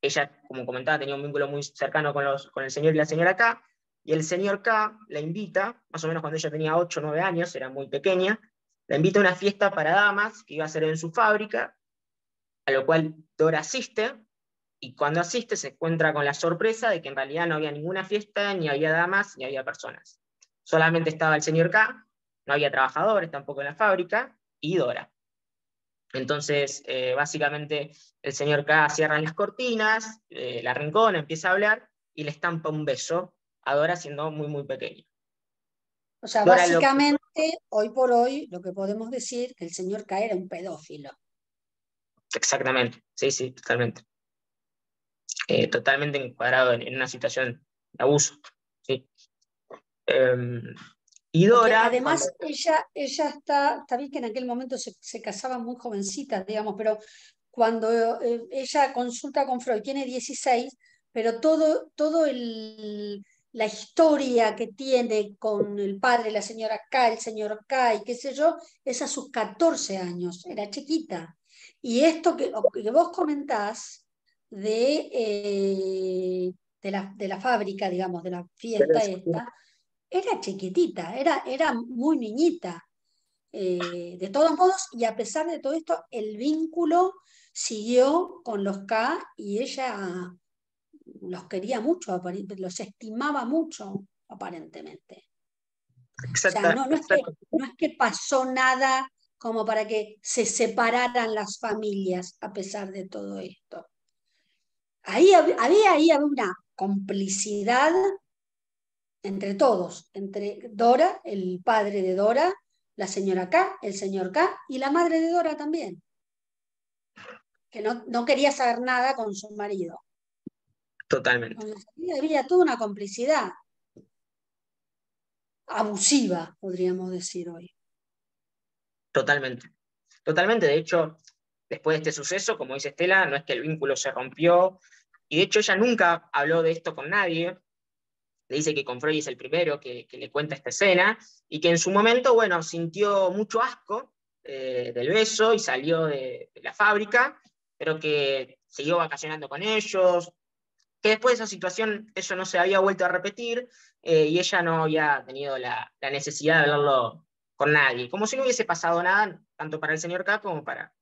ella, como comentaba, tenía un vínculo muy cercano con el señor y la señora K, y el señor K la invita, más o menos cuando ella tenía 8 o 9 años, era muy pequeña, la invita a una fiesta para damas que iba a ser en su fábrica, a lo cual Dora asiste, y cuando asiste se encuentra con la sorpresa de que en realidad no había ninguna fiesta, ni había damas, ni había personas. Solamente estaba el señor K, no había trabajadores tampoco en la fábrica, y Dora. Entonces, básicamente, el señor K cierra las cortinas, la arrincona, empieza a hablar y le estampa un beso a Dora siendo muy, muy pequeña. O sea, Dora básicamente, hoy por hoy, lo que podemos decir que el señor K era un pedófilo. Exactamente, sí, sí, totalmente. Totalmente encuadrado en una situación de abuso. ¿Sí? Y Porque Dora, además ella está bien que en aquel momento se casaba muy jovencita, digamos, pero cuando ella consulta con Freud, tiene 16, pero la historia que tiene con el padre, la señora K, el señor K y qué sé yo, es a sus 14 años, era chiquita. Y esto que vos comentás de la fábrica, digamos, de la fiesta esta, era chiquitita, era muy niñita. De todos modos, y a pesar de todo esto, el vínculo siguió con los K y ella los quería mucho, los estimaba mucho, aparentemente. O sea, exacta, exacta, no es que pasó nada como para que se separaran las familias a pesar de todo esto. Ahí había una complicidad entre todos, entre Dora, el padre de Dora, la señora K, el señor K y la madre de Dora también, que no quería saber nada con su marido. totalmente, Entonces, había toda una complicidad abusiva, podríamos decir hoy. totalmente. Totalmente, de hecho, después de este suceso, como dice Estela, no es que el vínculo se rompió, y de hecho ella nunca habló de esto con nadie. Le dice que con Freud es el primero que le cuenta esta escena, y que en su momento, bueno, sintió mucho asco del beso y salió de la fábrica, pero que siguió vacacionando con ellos, que después de esa situación eso no se había vuelto a repetir, y ella no había tenido la necesidad de hablarlo con nadie, como si no hubiese pasado nada, tanto para el señor K como para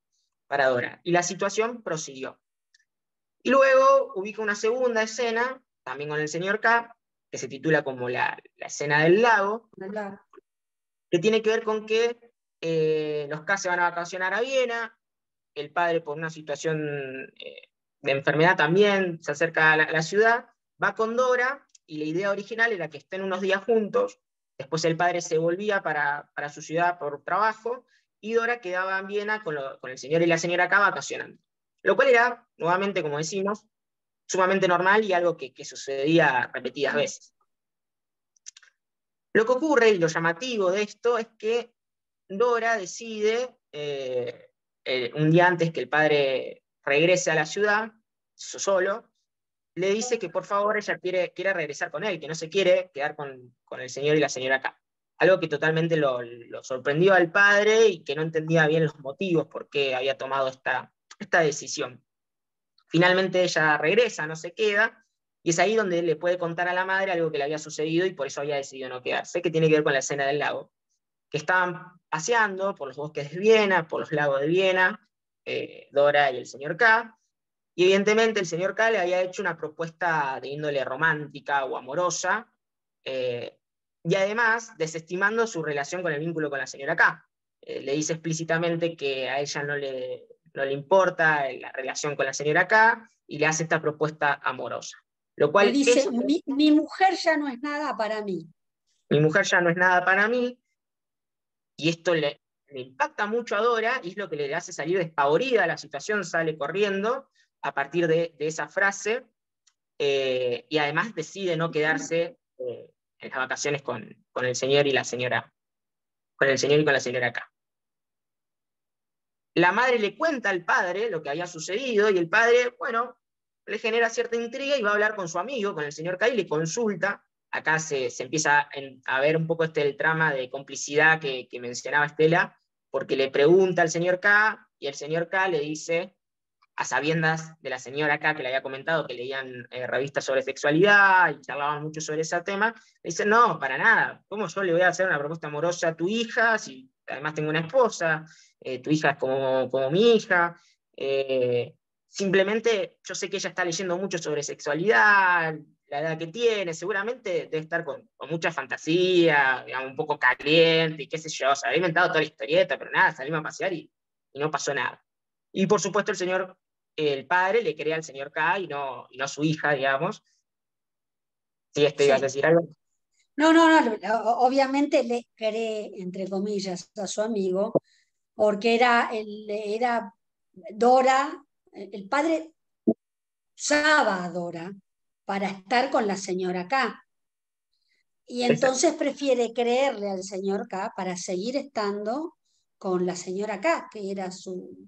Dora. Y la situación prosiguió. Y luego ubica una segunda escena, también con el señor K, que se titula como la escena del lago, ¿Verdad? que tiene que ver con que los K se van a vacacionar a Viena, el padre por una situación de enfermedad también se acerca a la ciudad, va con Dora, y la idea original era que estén unos días juntos, después el padre se volvía para su ciudad por trabajo, y Dora quedaba en Viena con el señor y la señora K vacacionando. Lo cual era, nuevamente, como decimos, sumamente normal y algo que sucedía repetidas veces. Lo que ocurre, y lo llamativo de esto, es que Dora decide, un día antes que el padre regrese a la ciudad, solo, le dice que por favor ella quiere regresar con él, que no se quiere quedar con el señor y la señora K. Algo que totalmente lo sorprendió al padre y que no entendía bien los motivos por qué había tomado esta decisión. Finalmente ella regresa, no se queda, y es ahí donde le puede contar a la madre algo que le había sucedido y por eso había decidido no quedarse, que tiene que ver con la escena del lago, que estaban paseando por los bosques de Viena, por los lagos de Viena, Dora y el señor K, y evidentemente el señor K le había hecho una propuesta de índole romántica o amorosa, y además desestimando su relación con el vínculo con la señora K. Le dice explícitamente que a ella no le importa la relación con la señora K, y le hace esta propuesta amorosa. Lo Le cual dice, es, mi mujer ya no es nada para mí. mi mujer ya no es nada para mí, y esto le impacta mucho a Dora, y es lo que le hace salir despavorida de la situación, sale corriendo a partir de esa frase, y además decide no quedarse en las vacaciones con el señor y la señora, con el señor y con la señora K. La madre le cuenta al padre lo que había sucedido, y el padre, bueno, le genera cierta intriga y va a hablar con su amigo, con el señor K, y le consulta. Acá se empieza a ver un poco el trama de complicidad que mencionaba Estela, porque le pregunta al señor K, y el señor K le dice, a sabiendas de la señora K, que le había comentado que leían revistas sobre sexualidad y charlaban mucho sobre ese tema, le dice, no, para nada, ¿cómo yo le voy a hacer una propuesta amorosa a tu hija si además tengo una esposa? Tu hija es como mi hija. Simplemente yo sé que ella está leyendo mucho sobre sexualidad, la edad que tiene, seguramente debe estar con mucha fantasía, digamos, un poco caliente y qué sé yo, se había inventado toda la historieta, pero nada, salimos a pasear y no pasó nada. Y por supuesto el padre le cree al señor K y no a su hija, digamos. Sí, ibas a Sí. decir algo. No, obviamente le cree, entre comillas, a su amigo, porque era Dora, el padre usaba a Dora para estar con la señora K. Y entonces prefiere creerle al señor K para seguir estando con la señora K, que era su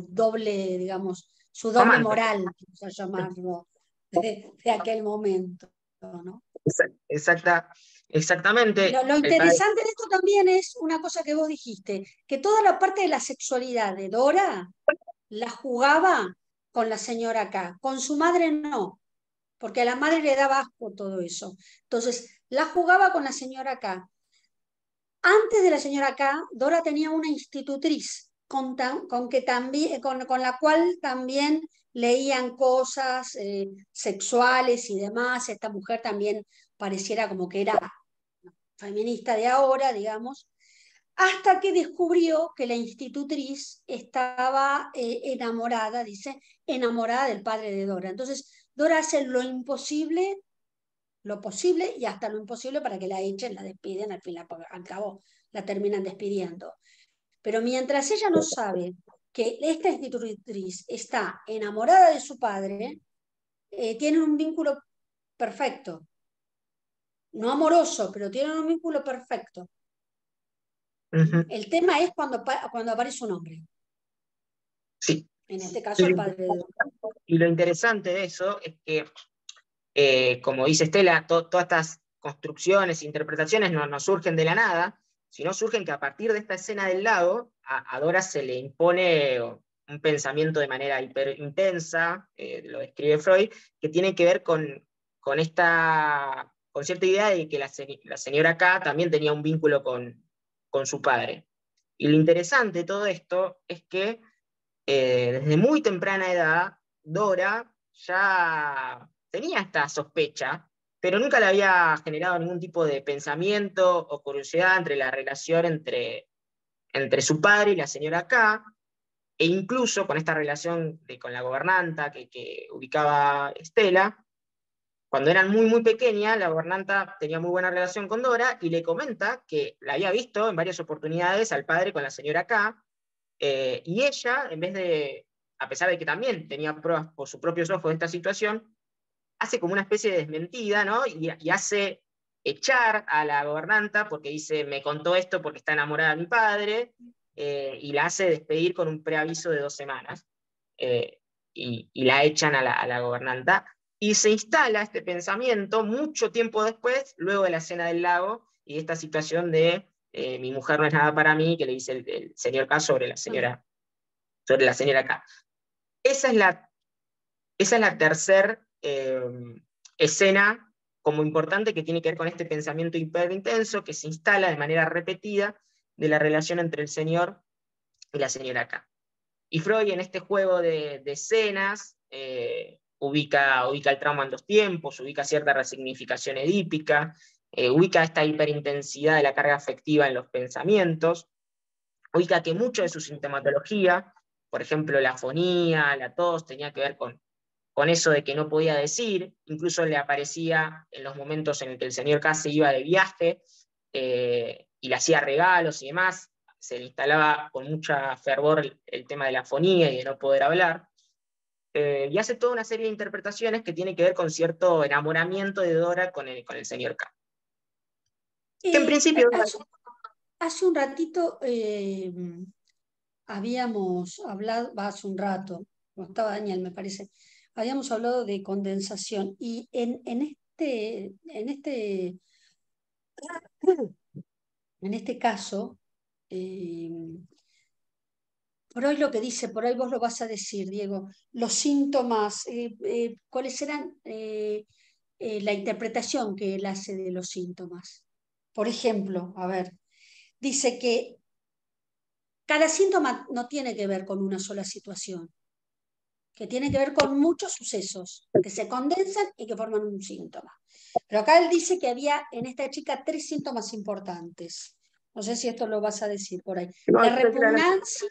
doble, digamos, su doble Amante. moral, vamos a llamarlo, de aquel momento, ¿no? Exactamente. Lo interesante de esto también es una cosa que vos dijiste, que toda la parte de la sexualidad de Dora la jugaba con la señora K, con su madre no, porque a la madre le daba asco todo eso. Entonces, la jugaba con la señora K. Antes de la señora K, Dora tenía una institutriz con la cual también leían cosas sexuales y demás. Esta mujer también pareciera como que era feminista de ahora, digamos, hasta que descubrió que la institutriz estaba enamorada, dice, enamorada del padre de Dora. Entonces, Dora hace lo imposible, lo posible y hasta lo imposible para que la echen, la despiden, al cabo la terminan despidiendo. Pero mientras ella no sabe que esta institutriz está enamorada de su padre, tienen un vínculo perfecto. No amoroso, pero tienen un vínculo perfecto. El tema es cuando aparece un hombre. Sí. En este caso, el padre de Dora. Y lo interesante de eso es que, como dice Estela, todas estas construcciones, interpretaciones no surgen de la nada, sino surgen que a partir de esta escena del lago, a Dora se le impone un pensamiento de manera hiper intensa, lo describe Freud, que tiene que ver con cierta idea de que la señora K también tenía un vínculo con su padre. Y lo interesante de todo esto es que desde muy temprana edad, Dora ya tenía esta sospecha, pero nunca le había generado ningún tipo de pensamiento o curiosidad entre la relación entre su padre y la señora K, e incluso con esta relación con la gobernanta que ubicaba Estela. Cuando eran muy, muy pequeña, la gobernanta tenía muy buena relación con Dora y le comenta que la había visto en varias oportunidades al padre con la señora K, y ella, en vez de, a pesar de que también tenía pruebas por sus propios ojos de esta situación, hace como una especie de desmentida, ¿no? Y hace echar a la gobernanta porque dice, me contó esto porque está enamorada de mi padre, y la hace despedir con un preaviso de 2 semanas, y la echan a la gobernanta. Y se instala este pensamiento mucho tiempo después, luego de la escena del lago, y esta situación de mi mujer no es nada para mí, que le dice el señor K sobre la señora K. Esa es la tercera escena como importante, que tiene que ver con este pensamiento hiperintenso que se instala de manera repetida de la relación entre el señor y la señora K. Y Freud, en este juego de escenas, ubica el trauma en 2 tiempos, ubica cierta resignificación edípica, ubica esta hiperintensidad de la carga afectiva en los pensamientos, ubica que mucho de su sintomatología, por ejemplo la afonía, la tos, tenía que ver con eso de que no podía decir. Incluso le aparecía en los momentos en el que el señor K se iba de viaje, y le hacía regalos y demás, se le instalaba con mucha fervor el tema de la afonía y de no poder hablar, y hace toda una serie de interpretaciones que tiene que ver con cierto enamoramiento de Dora con el señor K. Que en principio... Hace un ratito habíamos hablado, hace un rato, no estaba Daniel, me parece, habíamos hablado de condensación y en este caso, por hoy lo que dice, por ahí vos lo vas a decir, Diego, los síntomas, ¿cuáles eran la interpretación que él hace de los síntomas? Por ejemplo, a ver, dice que cada síntoma no tiene que ver con una sola situación, que tiene que ver con muchos sucesos que se condensan y que forman un síntoma. Pero acá él dice que había en esta chica 3 síntomas importantes. No sé si esto lo vas a decir por ahí. No, La repugnancia.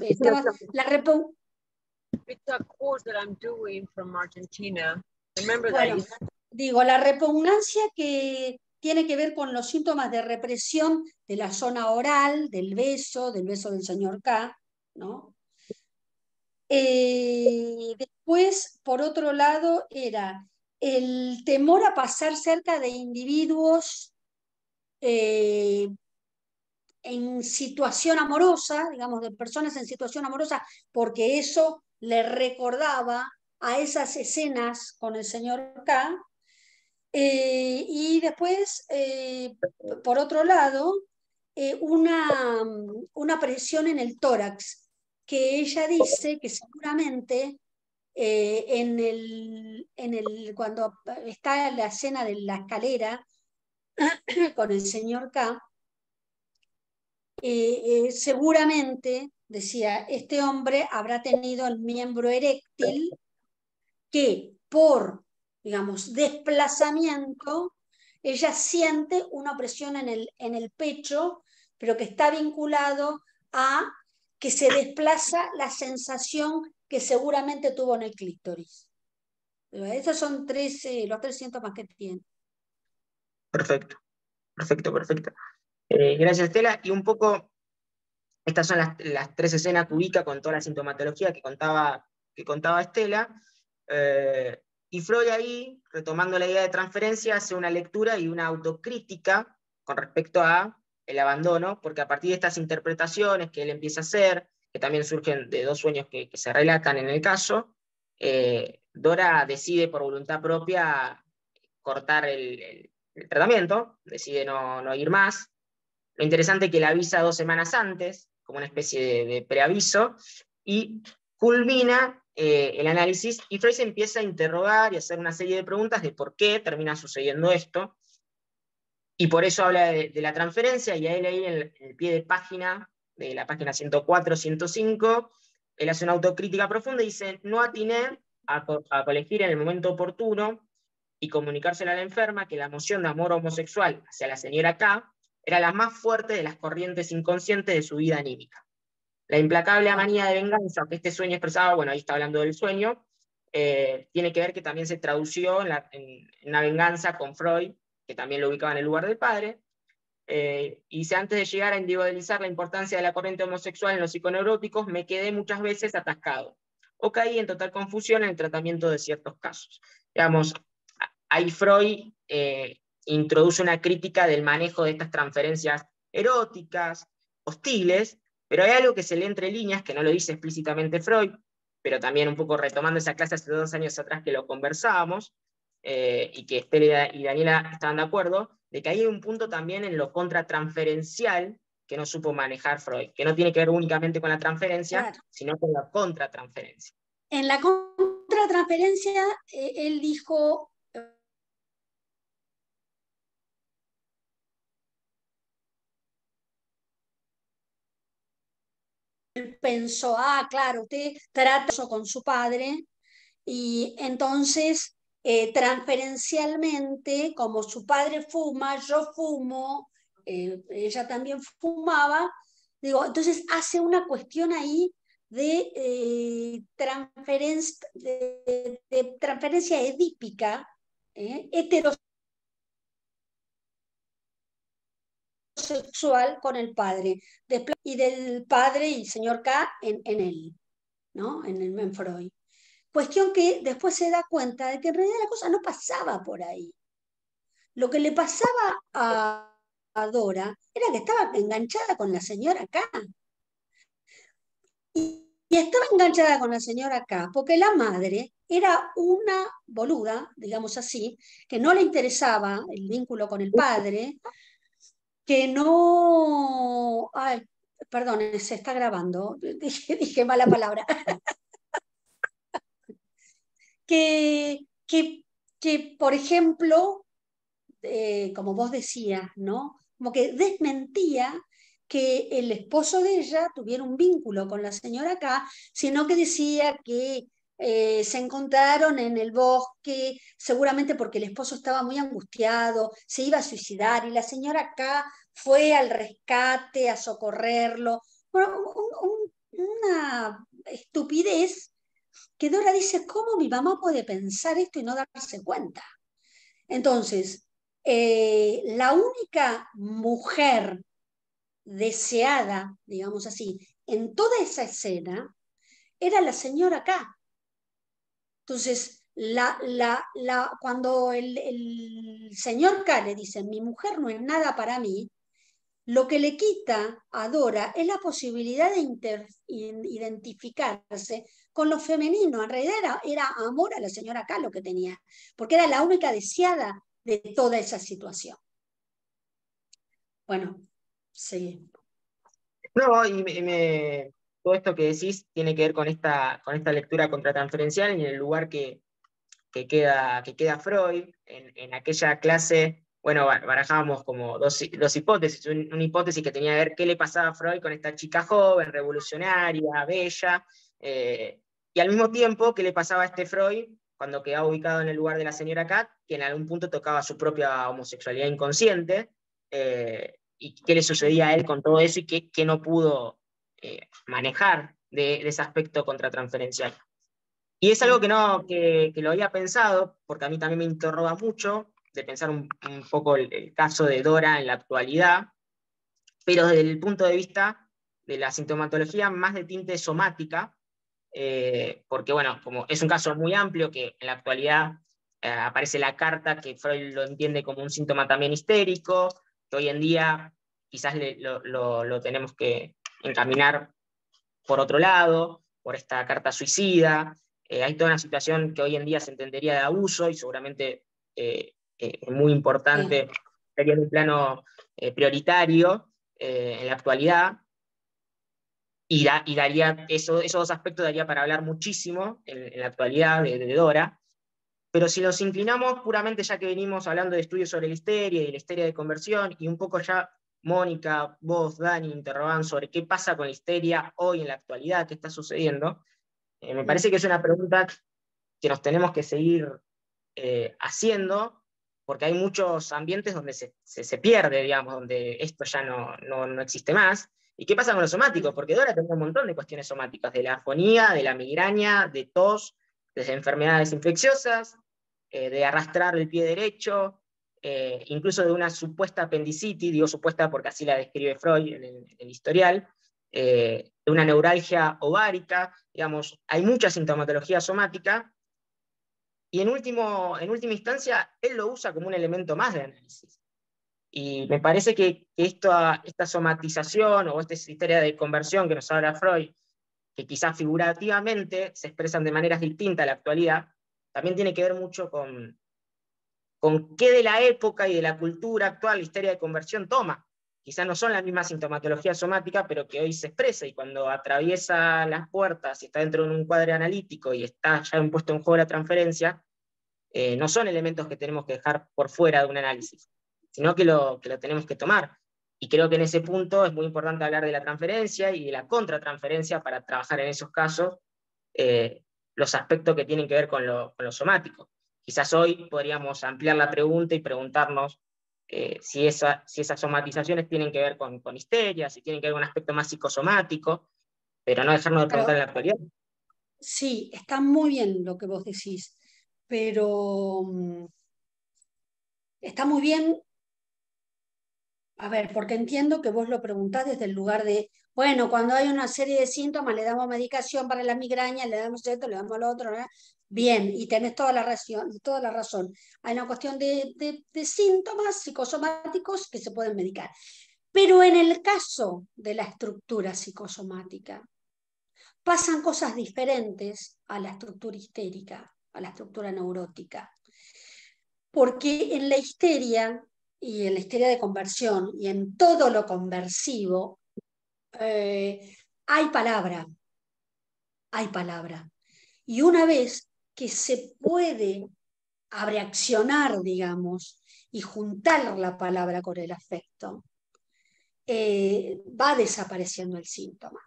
Estaba la repugnancia. It's a course that I'm doing from Argentina. Remember Bueno, that digo, la repugnancia que tiene que ver con los síntomas de represión de la zona oral, del beso del señor K, ¿no? después, por otro lado, era el temor a pasar cerca de individuos en situación amorosa, digamos, de personas en situación amorosa, porque eso le recordaba a esas escenas con el señor K. Y después, por otro lado, una presión en el tórax, que ella dice que seguramente cuando está en la escena de la escalera con el señor K, seguramente, decía, este hombre habrá tenido el miembro eréctil que por, digamos, desplazamiento, ella siente una presión en el pecho, pero que está vinculado a que se desplaza la sensación que seguramente tuvo en el clítoris. Esos son los 3 síntomas que tiene. Perfecto, perfecto, perfecto. Gracias, Estela. Y un poco, estas son las 3 escenas que ubica con toda la sintomatología que contaba Estela. Y Freud ahí, retomando la idea de transferencia, hace una lectura y una autocrítica con respecto a el abandono, porque a partir de estas interpretaciones que él empieza a hacer, que también surgen de 2 sueños que se relatan en el caso, Dora decide por voluntad propia cortar el tratamiento, decide no ir más. Lo interesante es que la avisa 2 semanas antes, como una especie de preaviso, y culmina el análisis, y Freud se empieza a interrogar y a hacer una serie de preguntas de por qué termina sucediendo esto, y por eso habla de la transferencia, y a él ahí en el pie de página, de la página 104, 105, él hace una autocrítica profunda y dice, no atiné a colegir en el momento oportuno y comunicárselo a la enferma que la emoción de amor homosexual hacia la señora K era la más fuerte de las corrientes inconscientes de su vida anímica. La implacable manía de venganza que este sueño expresaba, bueno, ahí está hablando del sueño, tiene que ver que también se tradució en una venganza con Freud, que también lo ubicaba en el lugar del padre, y dice, antes de llegar a individualizar la importancia de la corriente homosexual en los psiconeuróticos, me quedé muchas veces atascado, o caí en total confusión en el tratamiento de ciertos casos. Digamos, ahí Freud introduce una crítica del manejo de estas transferencias eróticas, hostiles, pero hay algo que se lee entre líneas, que no lo dice explícitamente Freud, pero también un poco retomando esa clase hace 2 años atrás que lo conversábamos, y que Estela y Daniela estaban de acuerdo, de que hay un punto también en lo contratransferencial que no supo manejar Freud, que no tiene que ver únicamente con la transferencia, claro, sino con la contratransferencia. En la contratransferencia, él dijo... Él pensó, claro, usted trata eso con su padre, y entonces transferencialmente, como su padre fuma, yo fumo, ella también fumaba, digo, entonces hace una cuestión ahí de transferencia edípica, heterosexual con el padre, y del padre y señor K en él, ¿no? En Freud. Cuestión que después se da cuenta de que en realidad la cosa no pasaba por ahí. Lo que le pasaba a Dora era que estaba enganchada con la señora K. Y estaba enganchada con la señora K porque la madre era una boluda, digamos así, que no le interesaba el vínculo con el padre, que no... Ay, perdón, se está grabando, dije mala palabra. que, por ejemplo, como vos decías, ¿no? Como que desmentía que el esposo de ella tuviera un vínculo con la señora K, sino que decía que se encontraron en el bosque, seguramente porque el esposo estaba muy angustiado, se iba a suicidar, y la señora K fue al rescate, a socorrerlo. Bueno, una estupidez que Dora dice, ¿cómo mi mamá puede pensar esto y no darse cuenta? Entonces, la única mujer deseada, digamos así, en toda esa escena, era la señora K. Entonces, cuando el señor K le dice, mi mujer no es nada para mí, lo que le quita a Dora es la posibilidad de identificarse con lo femenino. En realidad era amor a la señora K lo que tenía, porque era la única deseada de toda esa situación. Bueno, sí. No, todo esto que decís tiene que ver con esta lectura contratransferencial y en el lugar que queda Freud. En aquella clase, bueno, barajábamos como dos hipótesis. Una hipótesis que tenía que ver qué le pasaba a Freud con esta chica joven, revolucionaria, bella, y al mismo tiempo qué le pasaba a este Freud cuando quedaba ubicado en el lugar de la señora Kat, que en algún punto tocaba su propia homosexualidad inconsciente, y qué le sucedía a él con todo eso y qué no pudo manejar de ese aspecto contratransferencial. Y es algo que lo había pensado, porque a mí también me interroga mucho, de pensar un poco el caso de Dora en la actualidad, pero desde el punto de vista de la sintomatología más de tinte somática, porque bueno, como es un caso muy amplio que en la actualidad aparece la carta que Freud lo entiende como un síntoma también histérico, que hoy en día quizás lo tenemos que encaminar por otro lado, por esta carta suicida. Hay toda una situación que hoy en día se entendería de abuso y seguramente es muy importante, sería en un plano prioritario en la actualidad, y daría esos dos aspectos daría para hablar muchísimo en la actualidad de Dora. Pero si nos inclinamos puramente, ya que venimos hablando de estudios sobre la histeria y la histeria de conversión, y un poco ya Mónica, vos, Dani, interrogan sobre qué pasa con la histeria hoy en la actualidad, qué está sucediendo, me parece que es una pregunta que nos tenemos que seguir haciendo, porque hay muchos ambientes donde se pierde, digamos, donde esto ya no existe más. ¿Y qué pasa con lo somático? Porque Dora tiene un montón de cuestiones somáticas, de la afonía, de la migraña, de tos, de enfermedades infecciosas, de arrastrar el pie derecho, incluso de una supuesta apendicitis, digo supuesta porque así la describe Freud en el historial, de una neuralgia ovárica, digamos, hay mucha sintomatología somática, y en última instancia, él lo usa como un elemento más de análisis. Y me parece que esta somatización o esta histeria de conversión que nos habla Freud, que quizás figurativamente se expresan de maneras distintas a la actualidad, también tiene que ver mucho con qué de la época y de la cultura actual la histeria de conversión toma. Quizás no son la misma sintomatología somática, pero que hoy se expresa, y cuando atraviesa las puertas y está dentro de un cuadro analítico y está ya puesto en juego la transferencia, no son elementos que tenemos que dejar por fuera de un análisis, sino que lo tenemos que tomar. Y creo que en ese punto es muy importante hablar de la transferencia y de la contratransferencia para trabajar en esos casos los aspectos que tienen que ver con lo somático. Quizás hoy podríamos ampliar la pregunta y preguntarnos si esas somatizaciones tienen que ver con histeria, si tienen que ver con un aspecto más psicosomático, pero no dejarnos de preguntar en la actualidad. Sí, está muy bien lo que vos decís, pero está muy bien, a ver, porque entiendo que vos lo preguntás desde el lugar de, bueno, cuando hay una serie de síntomas, le damos medicación para la migraña, le damos esto, le damos lo otro, ¿no? Bien, y tenés toda la razón. Hay una cuestión de síntomas psicosomáticos que se pueden medicar. Pero en el caso de la estructura psicosomática, pasan cosas diferentes a la estructura histérica, a la estructura neurótica. Porque en la histeria y en la histeria de conversión y en todo lo conversivo hay palabra. Y una vez que se puede abreaccionar, digamos, y juntar la palabra con el afecto, va desapareciendo el síntoma.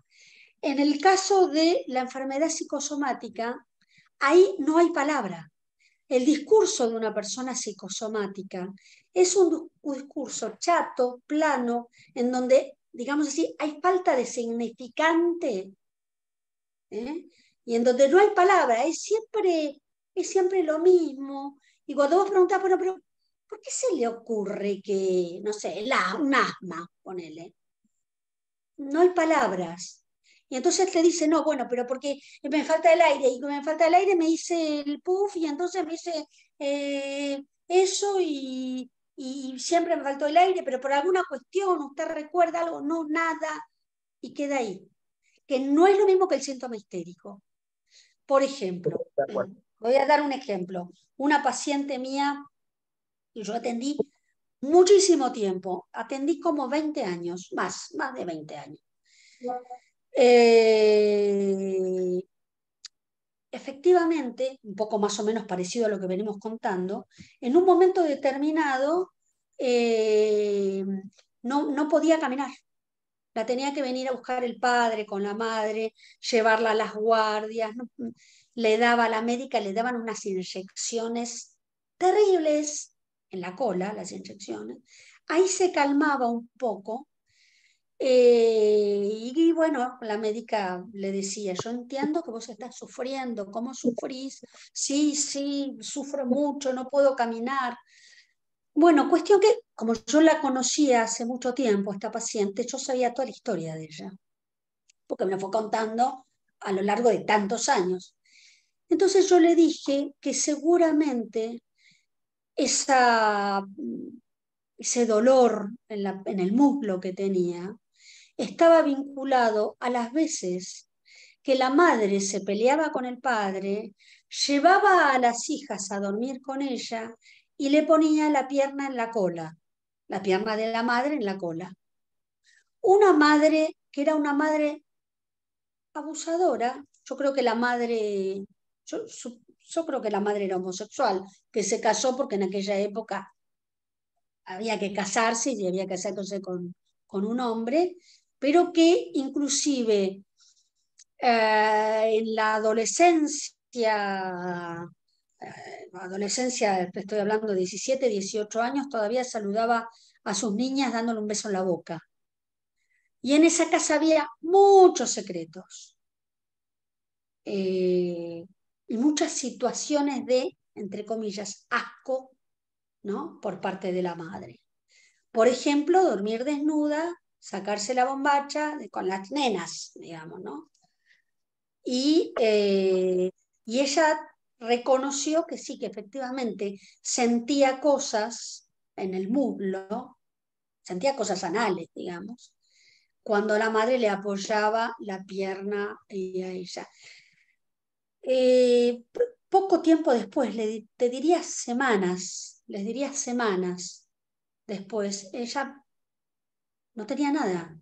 En el caso de la enfermedad psicosomática, ahí no hay palabra. El discurso de una persona psicosomática es un discurso chato, plano, en donde, digamos así, hay falta de significante, y en donde no hay palabra, es siempre lo mismo. Y cuando vos preguntás, bueno, pero ¿por qué se le ocurre que, no sé, un asma, ponele? No hay palabras. Y entonces te dice, no, bueno, pero porque me falta el aire, y me falta el aire me hice el puff, y entonces me hice eso, y siempre me faltó el aire, pero por alguna cuestión, usted recuerda algo, no, nada, y queda ahí. Que no es lo mismo que el síntoma histérico. Por ejemplo, De acuerdo. voy a dar un ejemplo. Una paciente mía, y yo atendí muchísimo tiempo, atendí como 20 años, más de 20 años. Efectivamente, un poco más o menos parecido a lo que venimos contando, en un momento determinado no podía caminar. La tenía que venir a buscar el padre con la madre, llevarla a las guardias, ¿no? Le daba a la médica, le daban unas inyecciones terribles en la cola, las inyecciones. Ahí se calmaba un poco. Y bueno, la médica le decía, yo entiendo que vos estás sufriendo, ¿cómo sufrís? Sí, sufro mucho, no puedo caminar. Bueno, cuestión que, como yo la conocía hace mucho tiempo, esta paciente, yo sabía toda la historia de ella, porque me la fue contando a lo largo de tantos años. Entonces yo le dije que seguramente esa, ese dolor en el muslo que tenía estaba vinculado a las veces que la madre se peleaba con el padre, llevaba a las hijas a dormir con ella y le ponía la pierna en la cola, la pierna de la madre en la cola. Una madre que era una madre abusadora, yo creo que la madre, yo creo que la madre era homosexual, que se casó porque en aquella época había que casarse y había que casarse con un hombre, pero que inclusive en la adolescencia, estoy hablando de 17, 18 años, todavía saludaba a sus niñas dándole un beso en la boca. Y en esa casa había muchos secretos y muchas situaciones de, entre comillas, asco, ¿no? Por parte de la madre. Por ejemplo, dormir desnuda, sacarse la bombacha con las nenas, digamos, ¿no? Y ella reconoció que sí, que efectivamente sentía cosas en el muslo, sentía cosas anales, digamos, cuando la madre le apoyaba la pierna a ella. Poco tiempo después, te diría semanas, les diría semanas después, ella no tenía nada,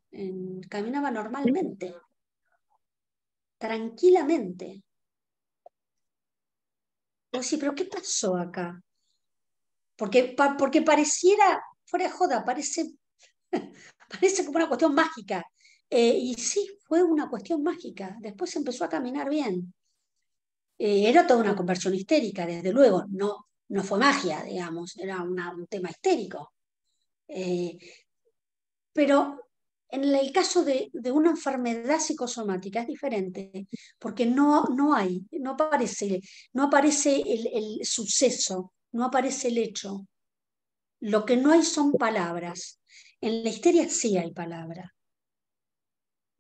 caminaba normalmente, tranquilamente. Vos sí, pero ¿qué pasó acá? Porque pareciera, fuera de joda, parece como una cuestión mágica. Y sí, fue una cuestión mágica. Después empezó a caminar bien. Era toda una conversión histérica, desde luego. No fue magia, digamos, era un tema histérico. Pero en el caso de una enfermedad psicosomática es diferente, porque no aparece el suceso, no aparece el hecho. Lo que no hay son palabras. En la histeria sí hay palabras.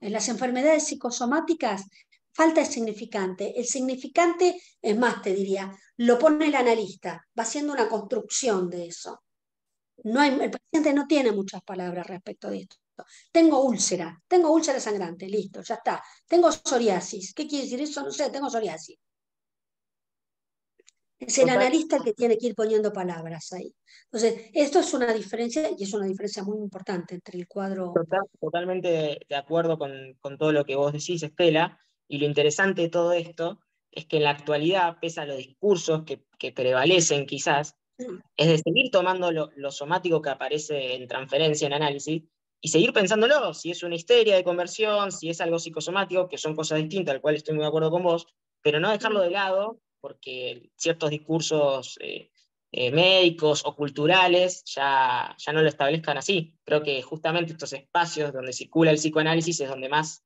En las enfermedades psicosomáticas falta el significante. El significante, es más, te diría, lo pone el analista, va haciendo una construcción de eso. El paciente no tiene muchas palabras respecto de esto. Tengo úlcera sangrante, listo, ya está. Tengo psoriasis. ¿Qué quiere decir eso? No sé, tengo psoriasis. Es el analista el que tiene que ir poniendo palabras ahí. Entonces, esto es una diferencia, y es una diferencia muy importante entre el cuadro. Totalmente de acuerdo con todo lo que vos decís, Estela, y lo interesante de todo esto es que en la actualidad, pese a los discursos que prevalecen quizás, es de seguir tomando lo somático que aparece en transferencia, en análisis, y seguir pensándolo, si es una histeria de conversión, si es algo psicosomático, que son cosas distintas, al cual estoy muy de acuerdo con vos, pero no dejarlo de lado, porque ciertos discursos médicos o culturales ya no lo establezcan así. Creo que justamente estos espacios donde circula el psicoanálisis es donde más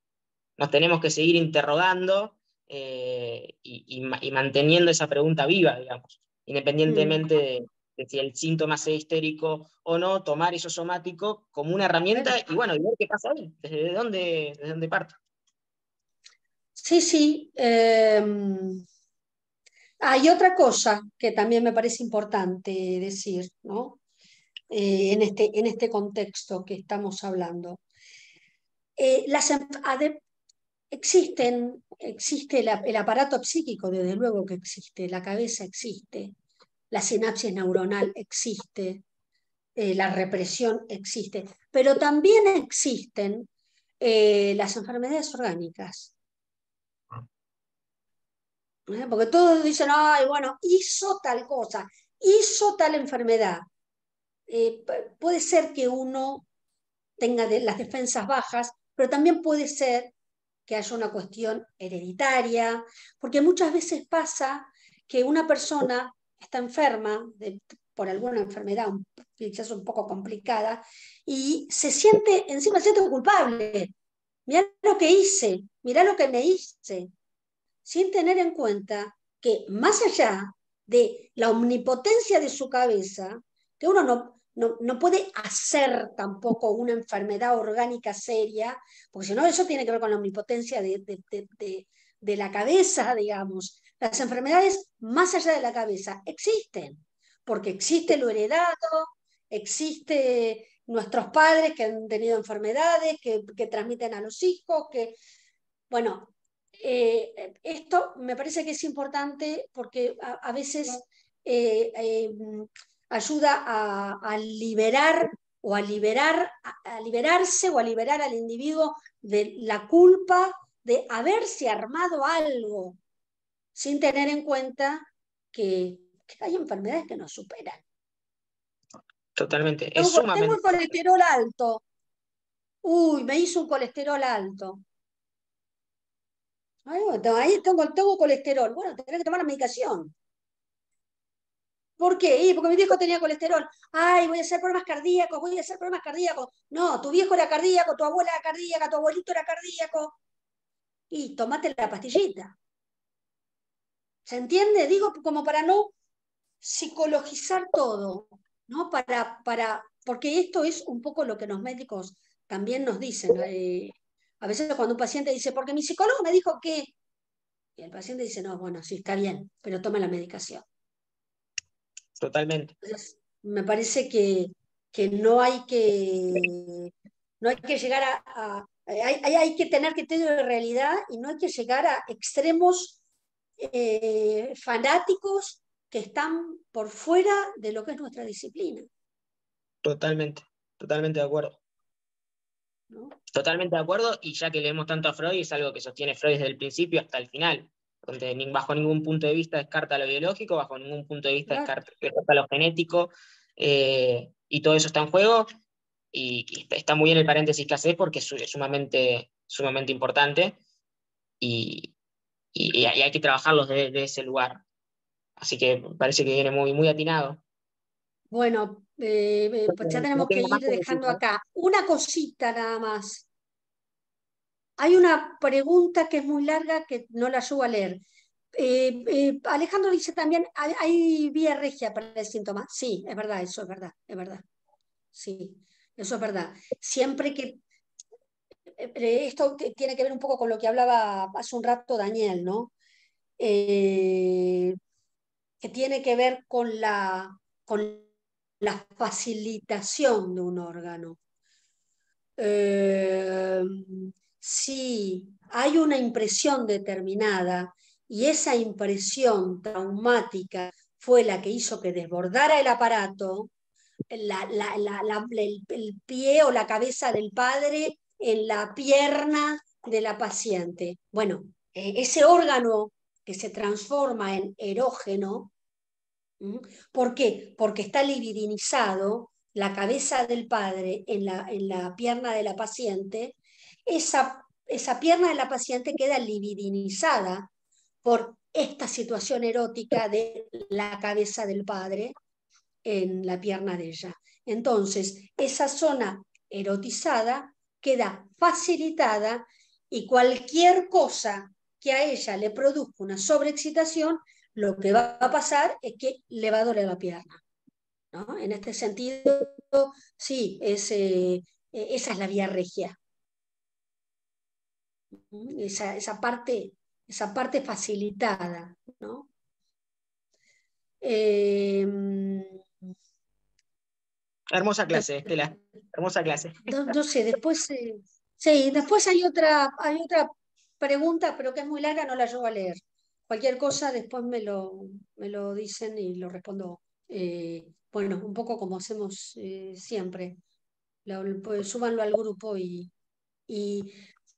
nos tenemos que seguir interrogando y manteniendo esa pregunta viva, digamos, independientemente de si el síntoma sea histérico o no, tomar eso somático como una herramienta y bueno, y ver qué pasa ahí, desde dónde parte. Sí, sí. Hay otra cosa que también me parece importante decir, ¿no? En este contexto que estamos hablando. Existe el aparato psíquico, desde luego que existe, la cabeza existe, la sinapsis neuronal existe, la represión existe, pero también existen las enfermedades orgánicas. Porque todos dicen, ay, bueno, hizo tal cosa, hizo tal enfermedad. Puede ser que uno tenga las defensas bajas, pero también puede ser que haya una cuestión hereditaria, porque muchas veces pasa que una persona está enferma por alguna enfermedad quizás un poco complicada y encima se siente culpable. Mirá lo que hice, mirá lo que me hice, sin tener en cuenta que más allá de la omnipotencia de su cabeza, que uno no puede hacer tampoco una enfermedad orgánica seria, porque si no eso tiene que ver con la omnipotencia de la cabeza, digamos. Las enfermedades más allá de la cabeza existen, porque existe lo heredado, existe nuestros padres que han tenido enfermedades, que transmiten a los hijos, bueno, esto me parece que es importante porque a veces ayuda a liberar o a liberarse o a liberar al individuo de la culpa de haberse armado algo sin tener en cuenta que hay enfermedades que nos superan. Totalmente. Es Tengo sumamente. el colesterol alto. Uy, me hizo un colesterol alto. Ahí tengo colesterol. Bueno, tenés que tomar la medicación. ¿Por qué? Porque mi viejo tenía colesterol. Ay, voy a hacer problemas cardíacos, voy a hacer problemas cardíacos. No, tu viejo era cardíaco, tu abuela era cardíaca, tu abuelito era cardíaco. Y tomate la pastillita. ¿Se entiende? Digo como para no psicologizar todo, ¿no? Porque esto es un poco lo que los médicos también nos dicen. A veces cuando un paciente dice, porque mi psicólogo me dijo que... Y el paciente dice, no, bueno, sí, está bien, pero tome la medicación. Totalmente. Entonces, me parece que no hay que llegar hay que tener criterio de realidad y no hay que llegar a extremos fanáticos que están por fuera de lo que es nuestra disciplina. Totalmente. Totalmente de acuerdo. ¿No? Totalmente de acuerdo, y ya que leemos tanto a Freud, es algo que sostiene Freud desde el principio hasta el final, donde bajo ningún punto de vista descarta lo biológico, bajo ningún punto de vista Claro. descarta lo genético, y todo eso está en juego, y está muy bien el paréntesis que hace porque es sumamente, sumamente importante, y hay que trabajarlos de ese lugar. Así que parece que viene muy, muy atinado. Bueno, pues ya No tenemos que tengo más ir que decir, dejando ¿no? acá. Una cosita nada más. Hay una pregunta que es muy larga que no la llevo a leer. Alejandro dice también, ¿hay vía regia para el síntoma? Sí, es verdad, eso es verdad, es verdad. Sí, eso es verdad. Siempre que... esto tiene que ver un poco con lo que hablaba hace un rato Daniel, ¿no? Que tiene que ver con la facilitación de un órgano. Si hay una impresión determinada y esa impresión traumática fue la que hizo que desbordara el aparato, el pie o la cabeza del padre en la pierna de la paciente. Bueno, ese órgano que se transforma en erógeno, ¿por qué? Porque está libidinizado la cabeza del padre en la pierna de la paciente, esa pierna de la paciente queda libidinizada por esta situación erótica de la cabeza del padre en la pierna de ella. Entonces, esa zona erotizada queda facilitada y cualquier cosa que a ella le produzca una sobreexcitación, lo que va a pasar es que le va a doler la pierna, ¿no? En este sentido, sí, esa es la vía regia. Esa parte esa parte facilitada, ¿no? Hermosa clase, Estela. Hermosa clase. No sé, después, sí, después hay otra pregunta, pero que es muy larga, no la llevo a leer. Cualquier cosa después me lo dicen y lo respondo. Bueno, un poco como hacemos siempre. Pues, súbanlo al grupo y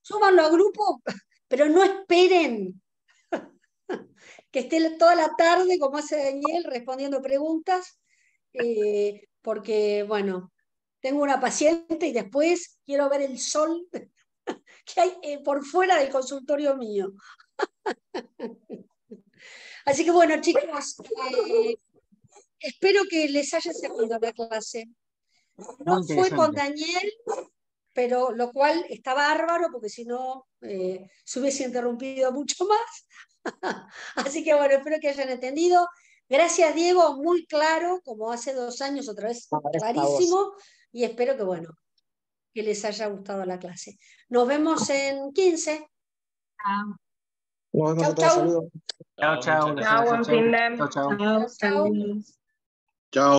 súbanlo al grupo, pero no esperen que esté toda la tarde, como hace Daniel, respondiendo preguntas, porque, bueno, tengo una paciente y después quiero ver el sol que hay por fuera del consultorio mío. Así que, bueno, chicos, espero que les haya servido la clase. No fue con Daniel, pero lo cual está bárbaro, porque si no se hubiese interrumpido mucho más. Así que bueno, espero que hayan entendido. Gracias, Diego, muy claro, como hace 2 años, otra vez clarísimo, y espero que bueno, que les haya gustado la clase. Nos vemos en 15. Nos vemos Chau, a todos, chau. saludos. Chao, chao. Chao, buen fin de. Chau, chau. Chao.